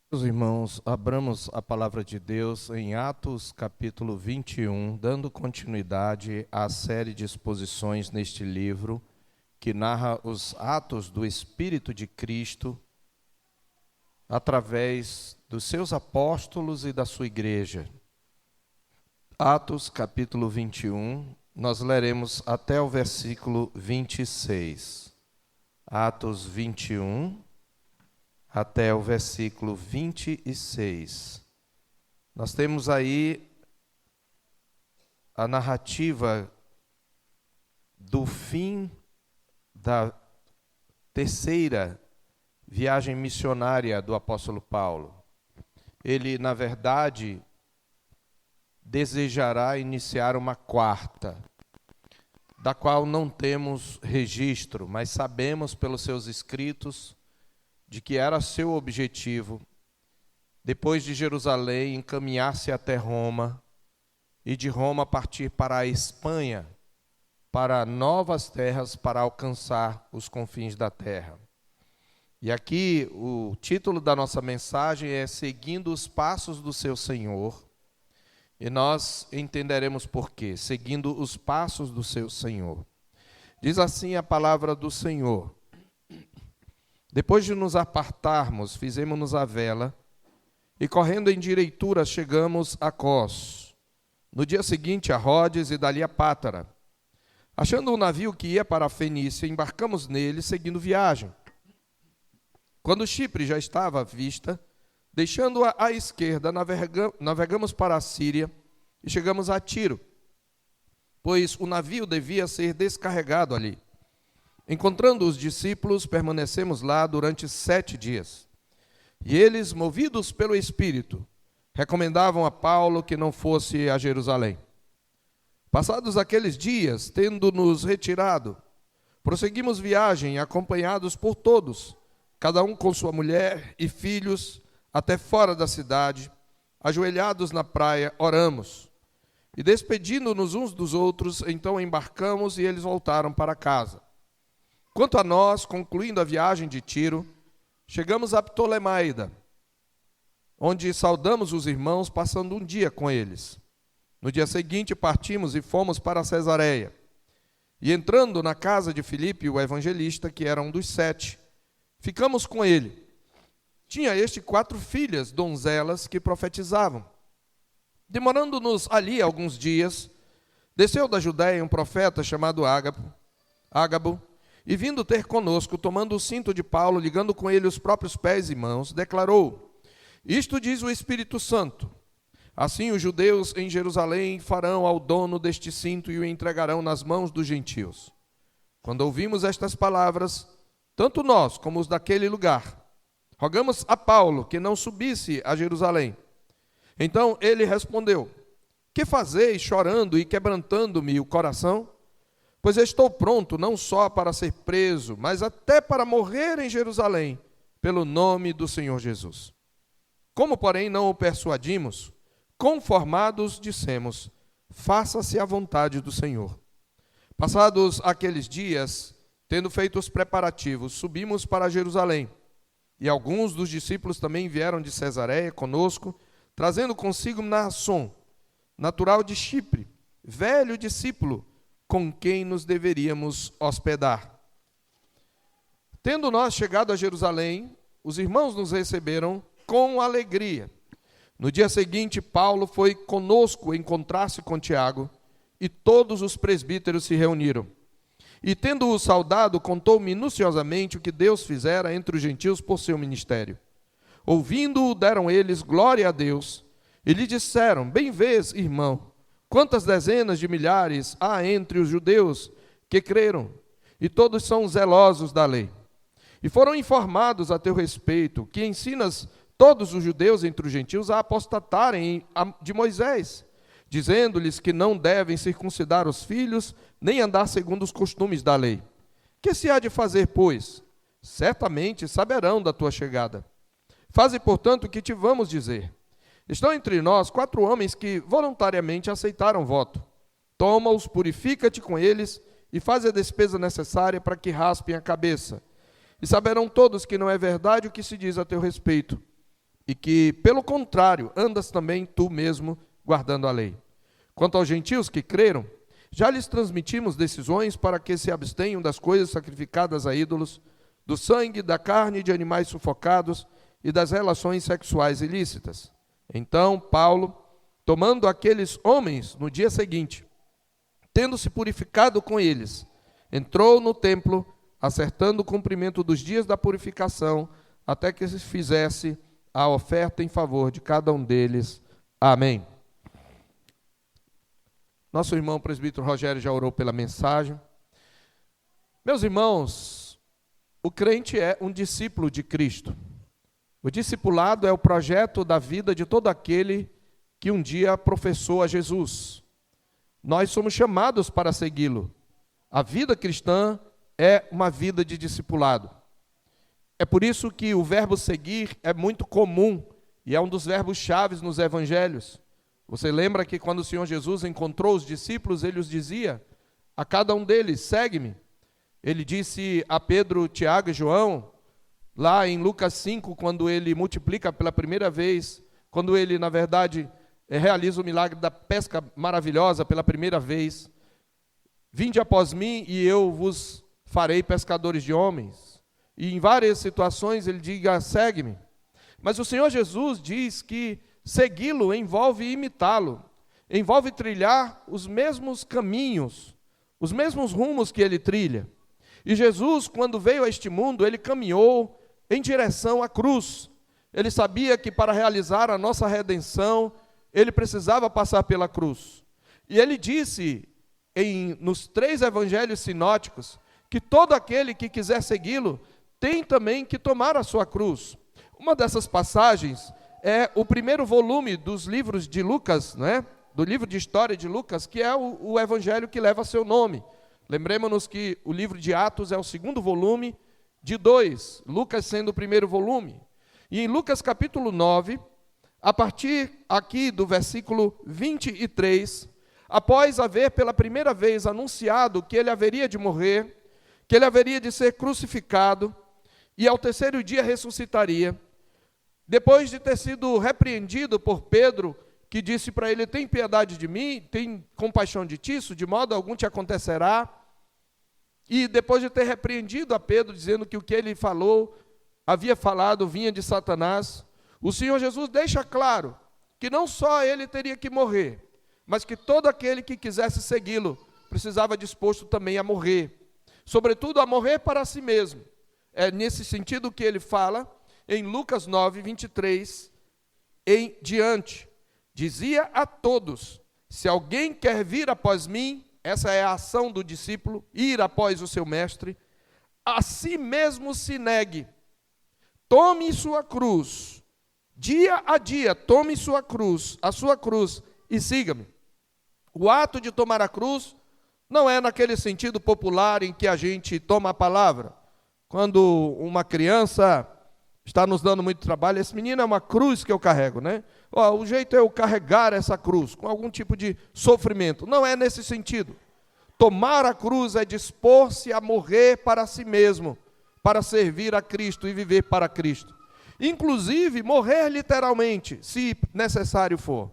Meus irmãos, abramos a palavra de Deus em Atos capítulo 21, dando continuidade à série de exposições neste livro, que narra os atos do Espírito de Cristo através dos seus apóstolos e da sua igreja. Atos capítulo 21, nós leremos até o versículo 26. Atos 21, até o versículo 26. Nós temos aí a narrativa do fim da terceira viagem missionária do apóstolo Paulo. Ele, na verdade, desejará iniciar uma quarta, da qual não temos registro, mas sabemos pelos seus escritos de que era seu objetivo, depois de Jerusalém, encaminhar-se até Roma, e de Roma partir para a Espanha, para novas terras, para alcançar os confins da terra. E aqui o título da nossa mensagem é Seguindo os Passos do Seu Senhor, e nós entenderemos por quê, seguindo os passos do seu Senhor. Diz assim a palavra do Senhor: Depois de nos apartarmos, fizemos-nos a vela, e correndo em direitura chegamos a Cos. No dia seguinte a Rodes e dali a Pátara. Achando um navio que ia para a Fenícia, embarcamos nele, seguindo viagem. Quando Chipre já estava à vista, deixando-a à esquerda, navegamos para a Síria e chegamos a Tiro, pois o navio devia ser descarregado ali. Encontrando os discípulos, permanecemos lá durante 7 dias. E eles, movidos pelo Espírito, recomendavam a Paulo que não fosse a Jerusalém. Passados aqueles dias, tendo-nos retirado, prosseguimos viagem, acompanhados por todos, cada um com sua mulher e filhos, até fora da cidade, ajoelhados na praia, oramos. E despedindo-nos uns dos outros, então embarcamos e eles voltaram para casa. Quanto a nós, concluindo a viagem de Tiro, chegamos a Ptolemaida, onde saudamos os irmãos, passando um dia com eles. No dia seguinte partimos e fomos para Cesareia. E entrando na casa de Filipe, o evangelista, que era um dos 7, ficamos com ele. Tinha este 4 filhas, donzelas, que profetizavam. Demorando-nos ali alguns dias, desceu da Judéia um profeta chamado Ágabo, e vindo ter conosco, tomando o cinto de Paulo, ligando com ele os próprios pés e mãos, declarou: Isto diz o Espírito Santo. Assim os judeus em Jerusalém farão ao dono deste cinto e o entregarão nas mãos dos gentios. Quando ouvimos estas palavras, tanto nós como os daquele lugar, rogamos a Paulo que não subisse a Jerusalém. Então ele respondeu: Que fazeis chorando e quebrantando-me o coração? Pois estou pronto não só para ser preso, mas até para morrer em Jerusalém, pelo nome do Senhor Jesus. Como, porém, não o persuadimos, conformados dissemos: Faça-se a vontade do Senhor. Passados aqueles dias, tendo feito os preparativos, subimos para Jerusalém. E alguns dos discípulos também vieram de Cesareia conosco, trazendo consigo Mnaasson, natural de Chipre, velho discípulo, com quem nos deveríamos hospedar. Tendo nós chegado a Jerusalém, os irmãos nos receberam com alegria. No dia seguinte, Paulo foi conosco encontrar-se com Tiago, e todos os presbíteros se reuniram. E tendo-o saudado, contou minuciosamente o que Deus fizera entre os gentios por seu ministério. Ouvindo-o, deram eles glória a Deus, e lhe disseram: Bem vês, irmão, quantas dezenas de milhares há entre os judeus que creram, e todos são zelosos da lei. E foram informados a teu respeito, que ensinas todos os judeus entre os gentios a apostatarem de Moisés, dizendo-lhes que não devem circuncidar os filhos, nem andar segundo os costumes da lei. Que se há de fazer, pois? Certamente saberão da tua chegada. Faze, portanto, o que te vamos dizer. Estão entre nós 4 homens que voluntariamente aceitaram voto. Toma-os, purifica-te com eles e faz a despesa necessária para que raspem a cabeça. E saberão todos que não é verdade o que se diz a teu respeito. e que, pelo contrário, andas também tu mesmo guardando a lei. Quanto aos gentios que creram, já lhes transmitimos decisões para que se abstenham das coisas sacrificadas a ídolos, do sangue, da carne de animais sufocados e das relações sexuais ilícitas. Então, Paulo, tomando aqueles homens no dia seguinte, tendo-se purificado com eles, entrou no templo, acertando o cumprimento dos dias da purificação, até que se fizesse a oferta em favor de cada um deles. Amém. Nosso irmão presbítero Rogério já orou pela mensagem. Meus irmãos, o crente é um discípulo de Cristo. O discipulado é o projeto da vida de todo aquele que um dia professou a Jesus. Nós somos chamados para segui-lo. A vida cristã é uma vida de discipulado. É por isso que o verbo seguir é muito comum e é um dos verbos chaves nos evangelhos. Você lembra que quando o Senhor Jesus encontrou os discípulos, ele os dizia a cada um deles: segue-me. Ele disse a Pedro, Tiago e João, lá em Lucas 5, quando ele multiplica pela primeira vez, quando ele, na verdade, realiza o milagre da pesca maravilhosa pela primeira vez: vinde após mim e eu vos farei pescadores de homens. E em várias situações ele diga: segue-me. Mas o Senhor Jesus diz que segui-lo envolve imitá-lo, envolve trilhar os mesmos caminhos, os mesmos rumos que ele trilha. E Jesus, quando veio a este mundo, ele caminhou em direção à cruz. Ele sabia que para realizar a nossa redenção, ele precisava passar pela cruz. E ele disse nos 3 evangelhos sinóticos que todo aquele que quiser segui-lo tem também que tomar a sua cruz. Uma dessas passagens é o primeiro volume dos livros de Lucas, né? Do livro de história de Lucas, que é o evangelho que leva seu nome. Lembremos-nos que o livro de Atos é o segundo volume de 2, Lucas sendo o primeiro volume. E em Lucas capítulo 9, a partir aqui do versículo 23, após haver pela primeira vez anunciado que ele haveria de morrer, que ele haveria de ser crucificado, e ao terceiro dia ressuscitaria, depois de ter sido repreendido por Pedro, que disse para ele: tem piedade de mim, tem compaixão de ti, isso de modo algum te acontecerá. E depois de ter repreendido a Pedro, dizendo que o que ele havia falado, vinha de Satanás, o Senhor Jesus deixa claro que não só ele teria que morrer, mas que todo aquele que quisesse segui-lo precisava disposto também a morrer, sobretudo a morrer para si mesmo. É nesse sentido que ele fala em Lucas 9, 23 em diante. Dizia a todos: se alguém quer vir após mim, essa é a ação do discípulo, ir após o seu mestre, a si mesmo se negue, tome sua cruz, dia a dia, tome a sua cruz e siga-me. O ato de tomar a cruz não é naquele sentido popular em que a gente toma a palavra. Quando uma criança está nos dando muito trabalho, esse menino é uma cruz que eu carrego, né? O jeito é eu carregar essa cruz, com algum tipo de sofrimento. Não é nesse sentido. Tomar a cruz é dispor-se a morrer para si mesmo, para servir a Cristo e viver para Cristo. Inclusive, morrer literalmente, se necessário for.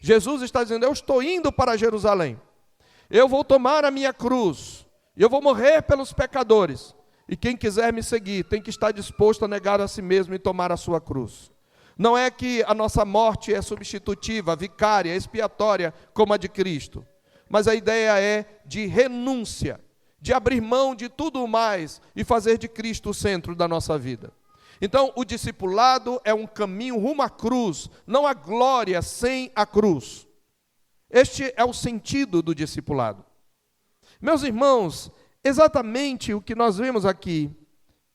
Jesus está dizendo: eu estou indo para Jerusalém. Eu vou tomar a minha cruz, eu vou morrer pelos pecadores. E quem quiser me seguir tem que estar disposto a negar a si mesmo e tomar a sua cruz. Não é que a nossa morte é substitutiva, vicária, expiatória, como a de Cristo. Mas a ideia é de renúncia, de abrir mão de tudo mais e fazer de Cristo o centro da nossa vida. Então, o discipulado é um caminho rumo à cruz, não há glória sem a cruz. Este é o sentido do discipulado. Meus irmãos, exatamente o que nós vemos aqui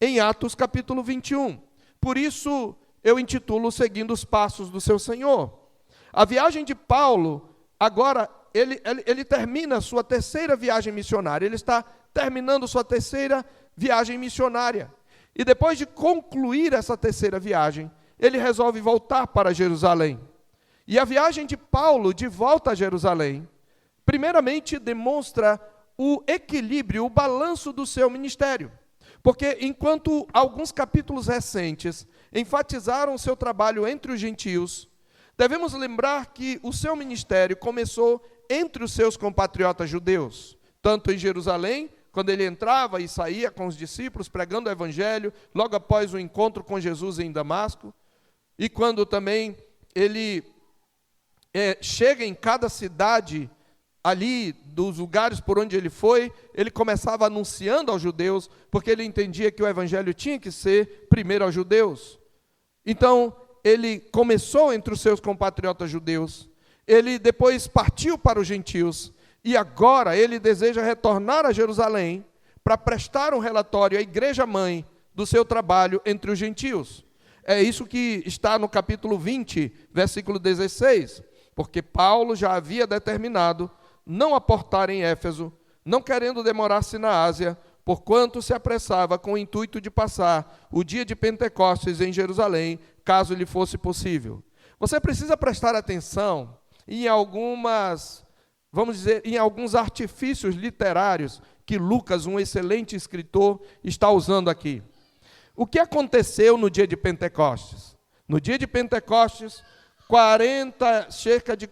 em Atos capítulo 21. Por isso eu intitulo Seguindo os Passos do Seu Senhor. A viagem de Paulo, agora, ele termina sua terceira viagem missionária. Ele está terminando sua terceira viagem missionária. E depois de concluir essa terceira viagem, ele resolve voltar para Jerusalém. E a viagem de Paulo de volta a Jerusalém, primeiramente demonstra o equilíbrio, o balanço do seu ministério. Porque enquanto alguns capítulos recentes enfatizaram o seu trabalho entre os gentios, devemos lembrar que o seu ministério começou entre os seus compatriotas judeus, tanto em Jerusalém, quando ele entrava e saía com os discípulos pregando o evangelho, logo após o encontro com Jesus em Damasco, e quando também ele chega em cada cidade ali, dos lugares por onde ele foi, ele começava anunciando aos judeus, porque ele entendia que o evangelho tinha que ser primeiro aos judeus. Então, ele começou entre os seus compatriotas judeus, ele depois partiu para os gentios, e agora ele deseja retornar a Jerusalém para prestar um relatório à igreja-mãe do seu trabalho entre os gentios. É isso que está no capítulo 20, versículo 16, porque Paulo já havia determinado não aportar em Éfeso, não querendo demorar-se na Ásia, porquanto se apressava com o intuito de passar o dia de Pentecostes em Jerusalém, caso lhe fosse possível. Você precisa prestar atenção em alguns artifícios literários que Lucas, um excelente escritor, está usando aqui. O que aconteceu no dia de Pentecostes? No dia de Pentecostes, cerca de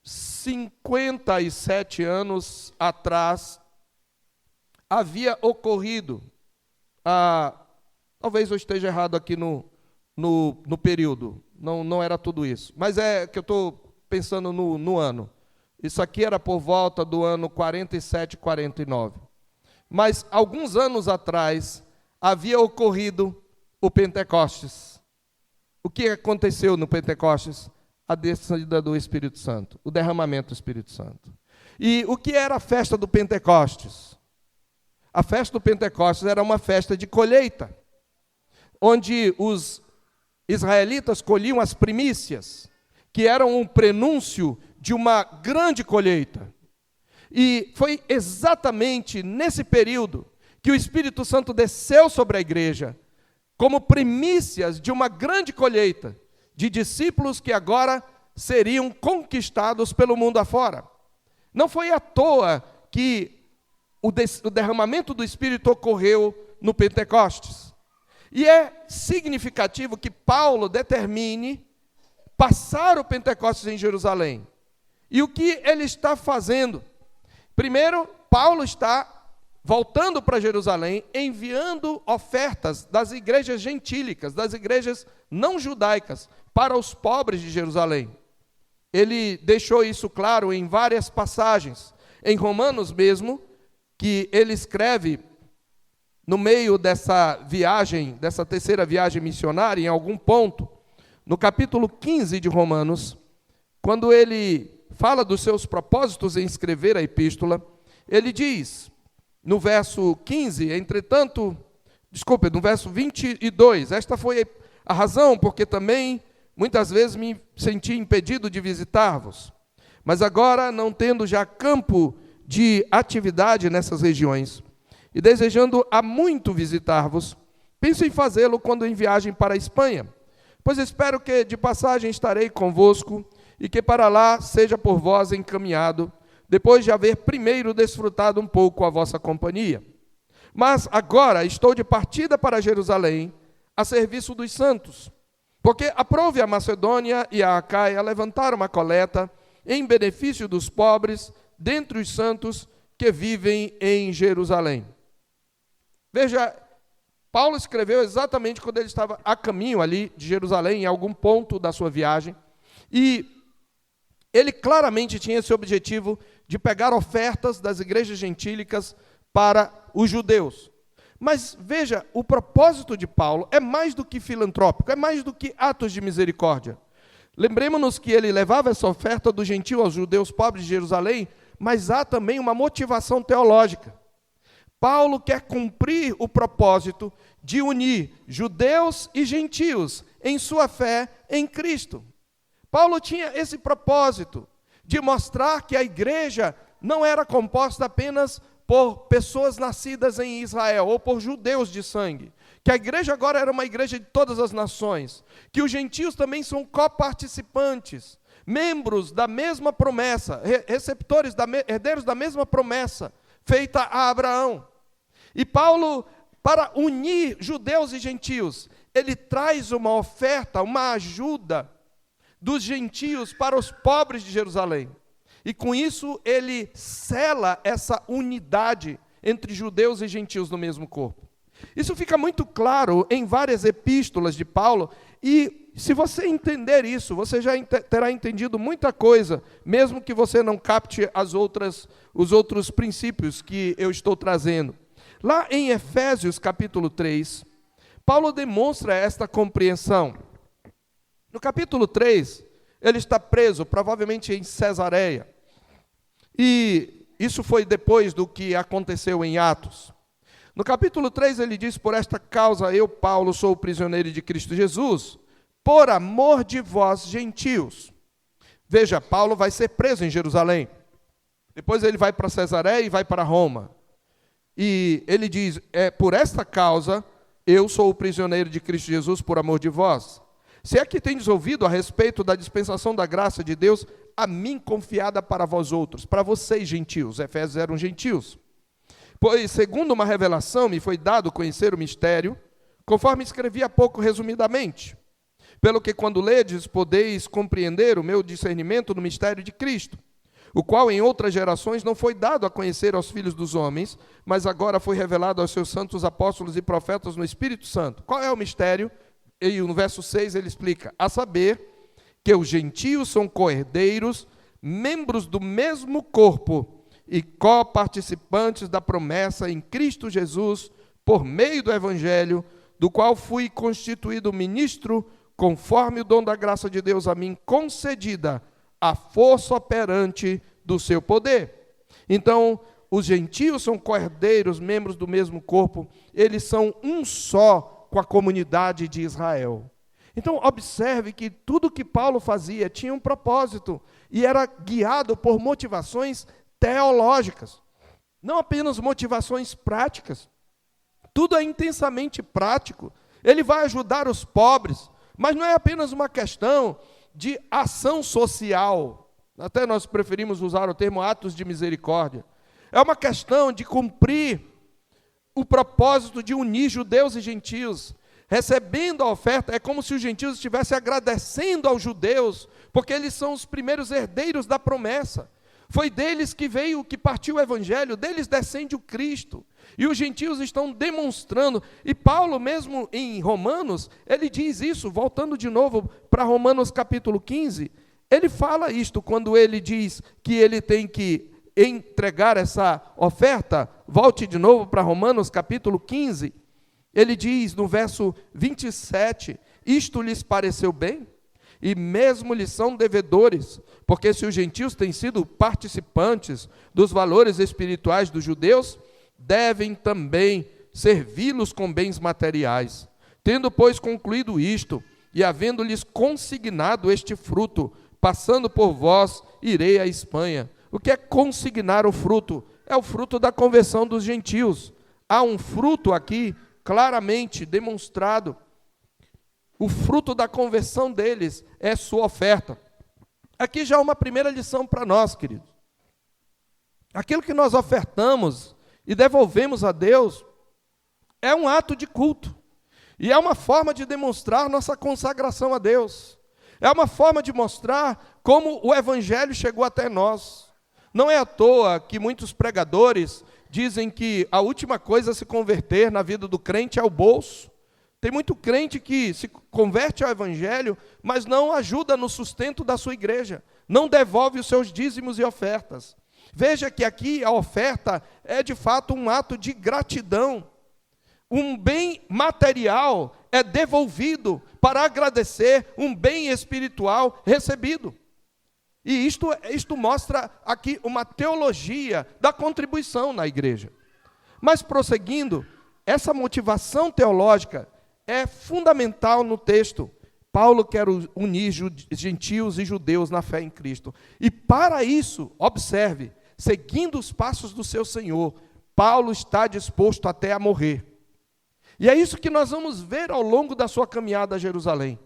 57 anos atrás, havia ocorrido, talvez eu esteja errado aqui no período, não era tudo isso, mas é que eu estou pensando no ano. Isso aqui era por volta do ano 47, 49. Mas alguns anos atrás havia ocorrido o Pentecostes. O que aconteceu no Pentecostes? A descida do Espírito Santo, o derramamento do Espírito Santo. E o que era a festa do Pentecostes? A festa do Pentecostes era uma festa de colheita, onde os israelitas colhiam as primícias, que eram um prenúncio de uma grande colheita. E foi exatamente nesse período que o Espírito Santo desceu sobre a igreja, como primícias de uma grande colheita, de discípulos que agora seriam conquistados pelo mundo afora. Não foi à toa que o derramamento do Espírito ocorreu no Pentecostes. E é significativo que Paulo determine passar o Pentecostes em Jerusalém. E o que ele está fazendo? Primeiro, Paulo está voltando para Jerusalém, enviando ofertas das igrejas gentílicas, das igrejas não judaicas, para os pobres de Jerusalém. Ele deixou isso claro em várias passagens. Em Romanos mesmo, que ele escreve no meio dessa viagem, dessa terceira viagem missionária, em algum ponto, no capítulo 15 de Romanos, quando ele fala dos seus propósitos em escrever a epístola, ele diz, no verso 15, no verso 22, esta foi a razão porque também muitas vezes me senti impedido de visitar-vos, mas agora, não tendo já campo de atividade nessas regiões, e desejando há muito visitar-vos, penso em fazê-lo quando em viagem para a Espanha, pois espero que de passagem estarei convosco, e que para lá seja por vós encaminhado, depois de haver primeiro desfrutado um pouco a vossa companhia. Mas agora estou de partida para Jerusalém, a serviço dos santos, porque aprouve a Macedônia e a Acaia levantar uma coleta em benefício dos pobres, dentre os santos que vivem em Jerusalém. Veja, Paulo escreveu exatamente quando ele estava a caminho ali de Jerusalém, em algum ponto da sua viagem, e ele claramente tinha esse objetivo de pegar ofertas das igrejas gentílicas para os judeus. Mas veja, o propósito de Paulo é mais do que filantrópico, é mais do que atos de misericórdia. Lembremos-nos que ele levava essa oferta do gentio aos judeus pobres de Jerusalém, mas há também uma motivação teológica. Paulo quer cumprir o propósito de unir judeus e gentios em sua fé em Cristo. Paulo tinha esse propósito de mostrar que a igreja não era composta apenas por pessoas nascidas em Israel ou por judeus de sangue, que a igreja agora era uma igreja de todas as nações, que os gentios também são coparticipantes, membros da mesma promessa, herdeiros da mesma promessa, feita a Abraão. E Paulo, para unir judeus e gentios, ele traz uma oferta, uma ajuda dos gentios para os pobres de Jerusalém. E com isso ele sela essa unidade entre judeus e gentios no mesmo corpo. Isso fica muito claro em várias epístolas de Paulo, e se você entender isso, você já terá entendido muita coisa, mesmo que você não capte os outros princípios que eu estou trazendo. Lá em Efésios capítulo 3, Paulo demonstra esta compreensão. No capítulo 3, ele está preso, provavelmente em Cesareia. E isso foi depois do que aconteceu em Atos. No capítulo 3 ele diz: por esta causa eu, Paulo, sou prisioneiro de Cristo Jesus, por amor de vós, gentios. Veja, Paulo vai ser preso em Jerusalém. Depois ele vai para Cesareia e vai para Roma. E ele diz: por esta causa eu sou o prisioneiro de Cristo Jesus por amor de vós. Se é que tendes ouvido a respeito da dispensação da graça de Deus, a mim confiada para vós outros, para vocês gentios. Efésios eram gentios. Pois, segundo uma revelação, me foi dado conhecer o mistério, conforme escrevi há pouco resumidamente. Pelo que, quando ledes, podeis compreender o meu discernimento no mistério de Cristo, o qual em outras gerações não foi dado a conhecer aos filhos dos homens, mas agora foi revelado aos seus santos apóstolos e profetas no Espírito Santo. Qual é o mistério? E no verso 6 ele explica: a saber, que os gentios são co-herdeiros, membros do mesmo corpo, e co-participantes da promessa em Cristo Jesus, por meio do Evangelho, do qual fui constituído ministro, conforme o dom da graça de Deus a mim concedida, a força operante do seu poder. Então, os gentios são co-herdeiros, membros do mesmo corpo, eles são um só com a comunidade de Israel. Então, observe que tudo que Paulo fazia tinha um propósito, e era guiado por motivações teológicas, não apenas motivações práticas. Tudo é intensamente prático. Ele vai ajudar os pobres, mas não é apenas uma questão de ação social. Até nós preferimos usar o termo atos de misericórdia. É uma questão de cumprir o propósito de unir judeus e gentios. Recebendo a oferta, é como se os gentios estivessem agradecendo aos judeus, porque eles são os primeiros herdeiros da promessa. Foi deles que veio, que partiu o Evangelho, deles descende o Cristo. E os gentios estão demonstrando, e Paulo mesmo em Romanos, ele diz isso, voltando de novo para Romanos capítulo 15, ele fala isto, quando ele diz que ele tem que entregar essa oferta. Volte de novo para Romanos capítulo 15, ele diz no verso 27, isto lhes pareceu bem? E mesmo lhes são devedores, porque se os gentios têm sido participantes dos valores espirituais dos judeus, devem também servi-los com bens materiais. Tendo, pois, concluído isto, e havendo-lhes consignado este fruto, passando por vós, irei à Espanha. O que é consignar o fruto? É o fruto da conversão dos gentios. Há um fruto aqui claramente demonstrado. O fruto da conversão deles é sua oferta. Aqui já é uma primeira lição para nós, queridos. Aquilo que nós ofertamos e devolvemos a Deus é um ato de culto. E é uma forma de demonstrar nossa consagração a Deus. É uma forma de mostrar como o Evangelho chegou até nós. Não é à toa que muitos pregadores dizem que a última coisa a se converter na vida do crente é o bolso. Tem muito crente que se converte ao Evangelho, mas não ajuda no sustento da sua igreja, não devolve os seus dízimos e ofertas. Veja que aqui a oferta é de fato um ato de gratidão. Um bem material é devolvido para agradecer um bem espiritual recebido. E isto mostra aqui uma teologia da contribuição na igreja. Mas prosseguindo, essa motivação teológica é fundamental no texto. Paulo quer unir gentios e judeus na fé em Cristo. E para isso, observe, seguindo os passos do seu Senhor, Paulo está disposto até a morrer. E é isso que nós vamos ver ao longo da sua caminhada a Jerusalém.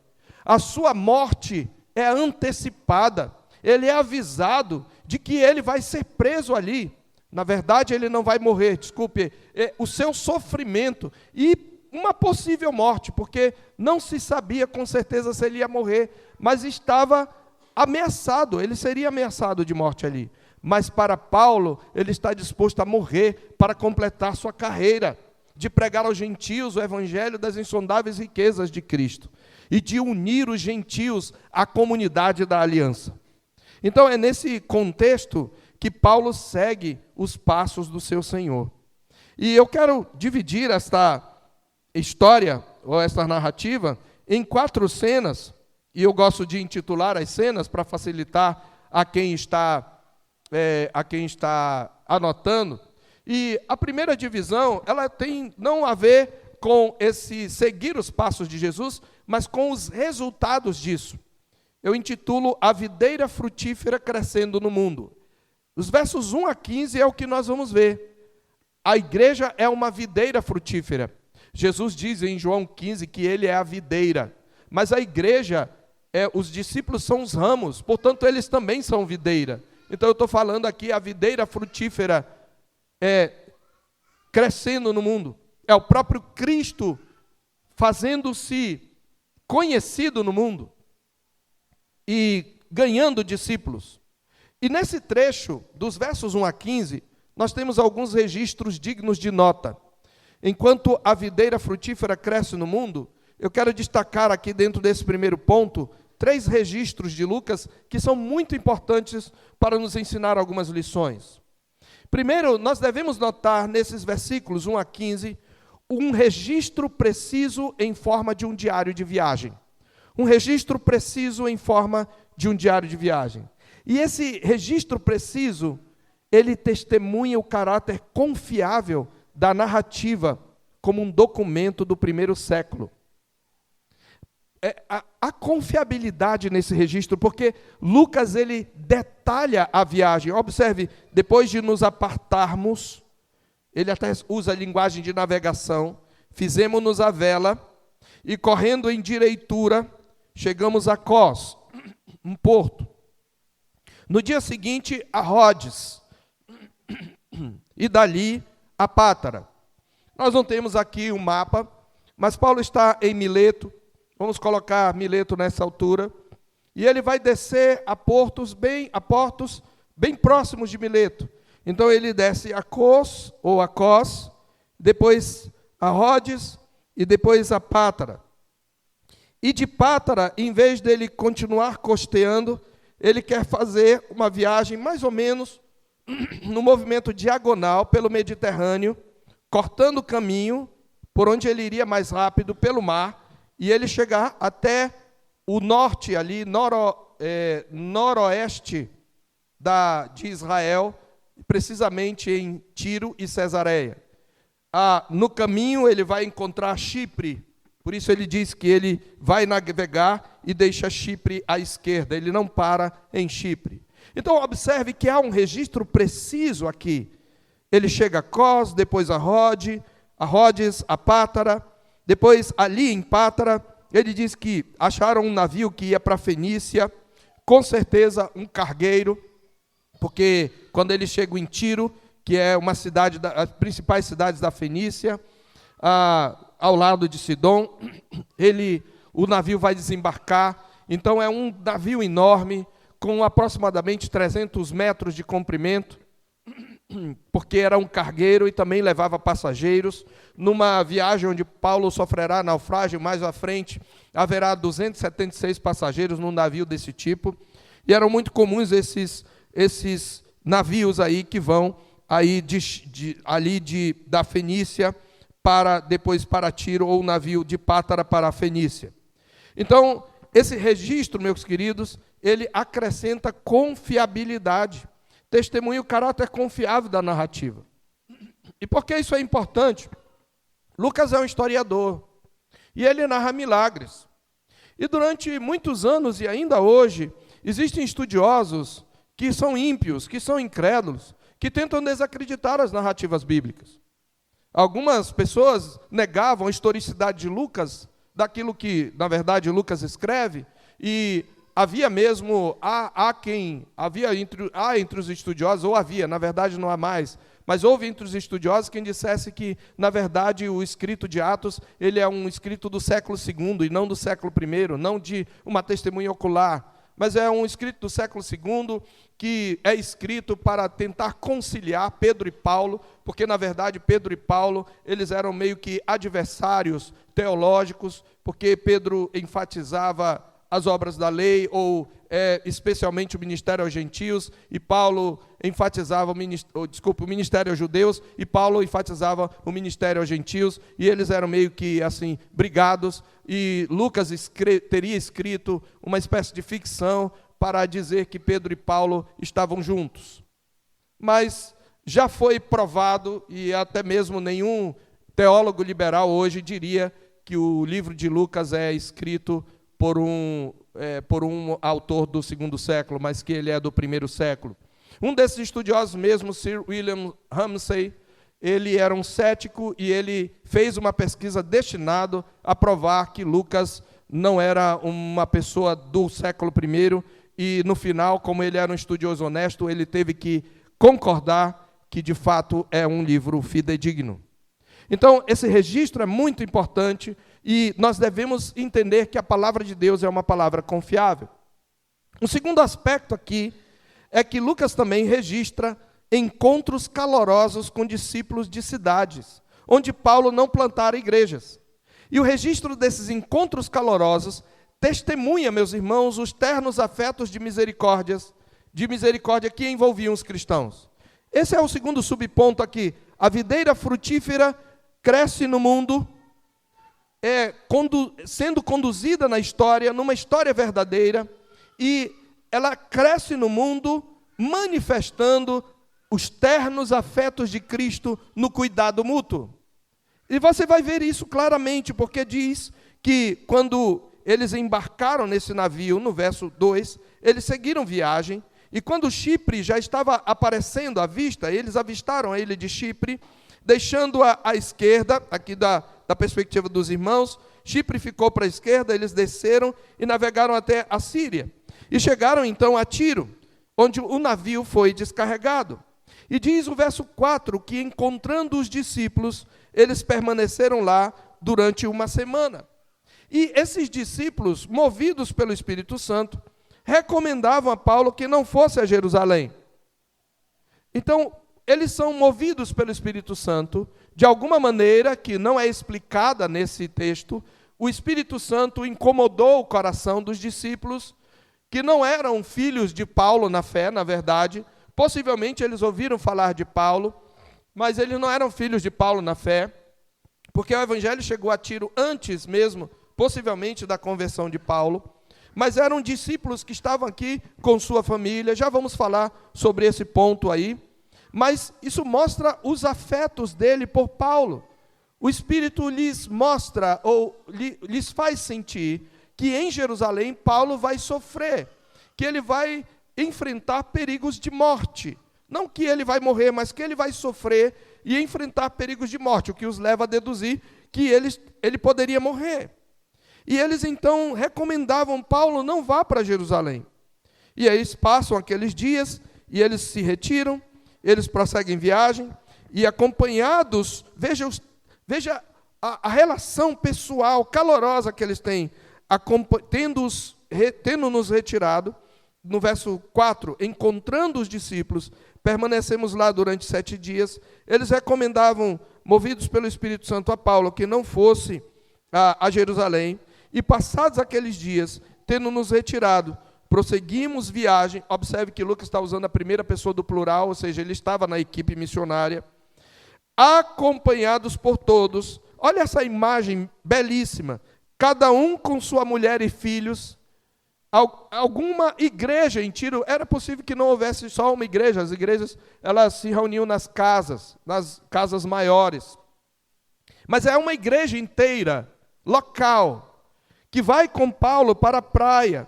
A sua morte é antecipada. Ele é avisado de que ele vai ser preso ali. Na verdade, ele não vai morrer, desculpe, o seu sofrimento e uma possível morte, porque não se sabia com certeza se ele ia morrer, mas estava ameaçado, ele seria ameaçado de morte ali. Mas para Paulo, ele está disposto a morrer para completar sua carreira, de pregar aos gentios o evangelho das insondáveis riquezas de Cristo, e de unir os gentios à comunidade da aliança. Então é nesse contexto que Paulo segue os passos do seu Senhor. E eu quero dividir esta história, ou esta narrativa, em 4 cenas, e eu gosto de intitular as cenas para facilitar a quem está anotando. E a primeira divisão, ela tem não a ver com esse seguir os passos de Jesus, mas com os resultados disso. Eu intitulo A Videira Frutífera Crescendo no Mundo. Os versos 1 a 15 é o que nós vamos ver. A igreja é uma videira frutífera. Jesus diz em João 15 que ele é a videira, mas a igreja, os discípulos são os ramos, portanto eles também são videira. Então eu estou falando aqui a videira frutífera crescendo no mundo. É o próprio Cristo fazendo-se conhecido no mundo e ganhando discípulos. E nesse trecho, dos versos 1 a 15, nós temos alguns registros dignos de nota. Enquanto a videira frutífera cresce no mundo, eu quero destacar aqui dentro desse primeiro ponto 3 registros de Lucas que são muito importantes para nos ensinar algumas lições. Primeiro, nós devemos notar nesses versículos 1 a 15, um registro preciso em forma de um diário de viagem. Um registro preciso em forma de um diário de viagem. E esse registro preciso, ele testemunha o caráter confiável da narrativa como um documento do primeiro século. A confiabilidade nesse registro, porque Lucas ele detalha a viagem. Observe, depois de nos apartarmos, ele até usa a linguagem de navegação, fizemos-nos a vela e correndo em direitura, chegamos a Cós, um porto. No dia seguinte, a Rhodes, e dali a Pátara. Nós não temos aqui um mapa, mas Paulo está em Mileto, vamos colocar Mileto nessa altura, e ele vai descer a portos bem próximos de Mileto. Então ele desce a Cós, ou a Cós, depois a Rhodes, e depois a Pátara. E de Pátara, em vez dele continuar costeando, ele quer fazer uma viagem mais ou menos no movimento diagonal pelo Mediterrâneo, cortando o caminho por onde ele iria mais rápido pelo mar, e ele chegar até o norte ali, noroeste de Israel, precisamente em Tiro e Cesareia. No caminho ele vai encontrar Chipre, por isso ele diz que ele vai navegar e deixa Chipre à esquerda, ele não para em Chipre. Então observe que há um registro preciso aqui. Ele chega a Cós, depois a Rhodes, a Pátara, depois ali em Pátara, ele diz que acharam um navio que ia para a Fenícia, com certeza um cargueiro, porque quando ele chega em Tiro, que é uma cidade, as principais cidades da Fenícia, ao lado de Sidom, o navio vai desembarcar. Então é um navio enorme, com aproximadamente 300 metros de comprimento, porque era um cargueiro e também levava passageiros. Numa viagem onde Paulo sofrerá naufrágio, mais à frente, haverá 276 passageiros num navio desse tipo. E eram muito comuns esses navios aí que vão aí da Fenícia depois para Tiro, ou o navio de Pátara para a Fenícia. Então, esse registro, meus queridos, ele acrescenta confiabilidade, testemunha o caráter confiável da narrativa. E por que isso é importante? Lucas é um historiador, e ele narra milagres. E durante muitos anos, e ainda hoje, existem estudiosos que são ímpios, que são incrédulos, que tentam desacreditar as narrativas bíblicas. Algumas pessoas negavam a historicidade de Lucas, daquilo que, na verdade, Lucas escreve, e havia mesmo, há entre os estudiosos, ou havia, na verdade não há mais, mas houve entre os estudiosos quem dissesse que, na verdade, o escrito de Atos, ele é um escrito do século II e não do século I, não de uma testemunha ocular, mas é um escrito do século II que é escrito para tentar conciliar Pedro e Paulo, porque, na verdade, Pedro e Paulo, eles eram meio que adversários teológicos, porque Pedro enfatizava as obras da lei, ou especialmente o ministério aos gentios, e Paulo enfatizava o ministério aos judeus, e Paulo enfatizava o ministério aos gentios, e eles eram meio que assim brigados, e Lucas teria escrito uma espécie de ficção para dizer que Pedro e Paulo estavam juntos. Mas já foi provado, e até mesmo nenhum teólogo liberal hoje diria que o livro de Lucas é escrito por um autor do segundo século, mas que ele é do primeiro século. Um desses estudiosos mesmo, Sir William Ramsay, ele era um cético e ele fez uma pesquisa destinada a provar que Lucas não era uma pessoa do século I, e no final, como ele era um estudioso honesto, ele teve que concordar que de fato é um livro fidedigno. Então, esse registro é muito importante e nós devemos entender que a palavra de Deus é uma palavra confiável. O segundo aspecto aqui é que Lucas também registra encontros calorosos com discípulos de cidades, onde Paulo não plantara igrejas. E o registro desses encontros calorosos testemunha, meus irmãos, os ternos afetos de misericórdia que envolviam os cristãos. Esse é o segundo subponto aqui. A videira frutífera cresce no mundo, sendo conduzida na história, numa história verdadeira, e ela cresce no mundo manifestando os ternos afetos de Cristo no cuidado mútuo. E você vai ver isso claramente, porque diz que quando eles embarcaram nesse navio, no verso 2, eles seguiram viagem, e quando Chipre já estava aparecendo à vista, eles avistaram a ilha de Chipre, deixando-a à esquerda, aqui da perspectiva dos irmãos. Chipre ficou para a esquerda, eles desceram e navegaram até a Síria. E chegaram então a Tiro, onde o navio foi descarregado. E diz o verso 4, que encontrando os discípulos, eles permaneceram lá durante uma semana. E esses discípulos, movidos pelo Espírito Santo, recomendavam a Paulo que não fosse a Jerusalém. Então, eles são movidos pelo Espírito Santo, de alguma maneira que não é explicada nesse texto. O Espírito Santo incomodou o coração dos discípulos, que não eram filhos de Paulo na fé, na verdade. Possivelmente eles ouviram falar de Paulo, mas eles não eram filhos de Paulo na fé, porque o evangelho chegou a Tiro antes mesmo, possivelmente, da conversão de Paulo. Mas eram discípulos que estavam aqui com sua família. Já vamos falar sobre esse ponto aí. Mas isso mostra os afetos dele por Paulo. O Espírito lhes mostra, ou lhes faz sentir, que em Jerusalém Paulo vai sofrer, que ele vai enfrentar perigos de morte. Não que ele vai morrer, mas que ele vai sofrer e enfrentar perigos de morte, o que os leva a deduzir que ele poderia morrer. E eles então recomendavam Paulo, não vá para Jerusalém. E aí eles passam aqueles dias e eles se retiram. Eles prosseguem viagem e acompanhados, veja a relação pessoal calorosa que eles têm, tendo-nos retirado. No verso 4, encontrando os discípulos, permanecemos lá durante 7 dias. Eles recomendavam, movidos pelo Espírito Santo, a Paulo que não fosse a Jerusalém. E passados aqueles dias, tendo-nos retirado, prosseguimos viagem. Observe que Lucas está usando a primeira pessoa do plural, ou seja, ele estava na equipe missionária, acompanhados por todos. Olha essa imagem belíssima, cada um com sua mulher e filhos. Alguma igreja em Tiro, era possível que não houvesse só uma igreja, as igrejas elas se reuniam nas casas maiores, mas é uma igreja inteira, local, que vai com Paulo para a praia,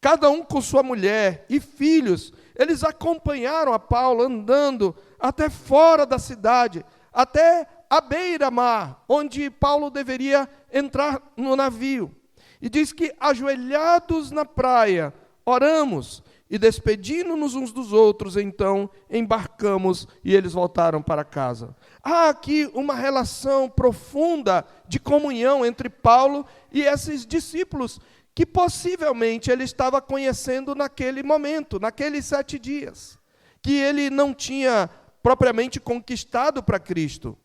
cada um com sua mulher e filhos. Eles acompanharam a Paulo andando até fora da cidade, até a beira-mar, onde Paulo deveria entrar no navio. E diz que, ajoelhados na praia, oramos, e despedindo-nos uns dos outros, então embarcamos e eles voltaram para casa. Há aqui uma relação profunda de comunhão entre Paulo e esses discípulos, que possivelmente ele estava conhecendo naquele momento, naqueles 7 dias, que ele não tinha propriamente conquistado para Cristo.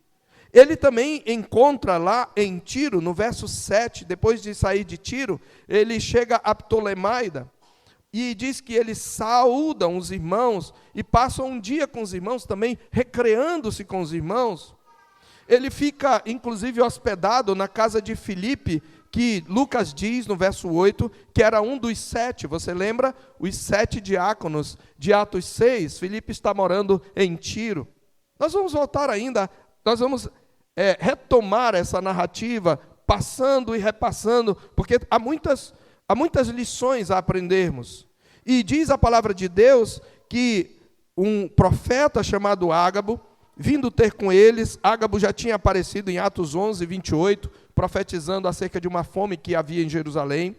Ele também encontra lá em Tiro, no verso 7, depois de sair de Tiro, ele chega a Ptolemaida, e diz que eles saúdam os irmãos e passam um dia com os irmãos também, recreando-se com os irmãos. Ele fica, inclusive, hospedado na casa de Filipe, que Lucas diz, no verso 8, que era um dos 7. Você lembra? Os 7 diáconos de Atos 6. Filipe está morando em Tiro. Nós vamos voltar ainda, nós vamos retomar essa narrativa, passando e repassando, porque há muitas lições a aprendermos. E diz a palavra de Deus que um profeta chamado Ágabo, vindo ter com eles, Ágabo já tinha aparecido em Atos 11, 28, profetizando acerca de uma fome que havia em Jerusalém.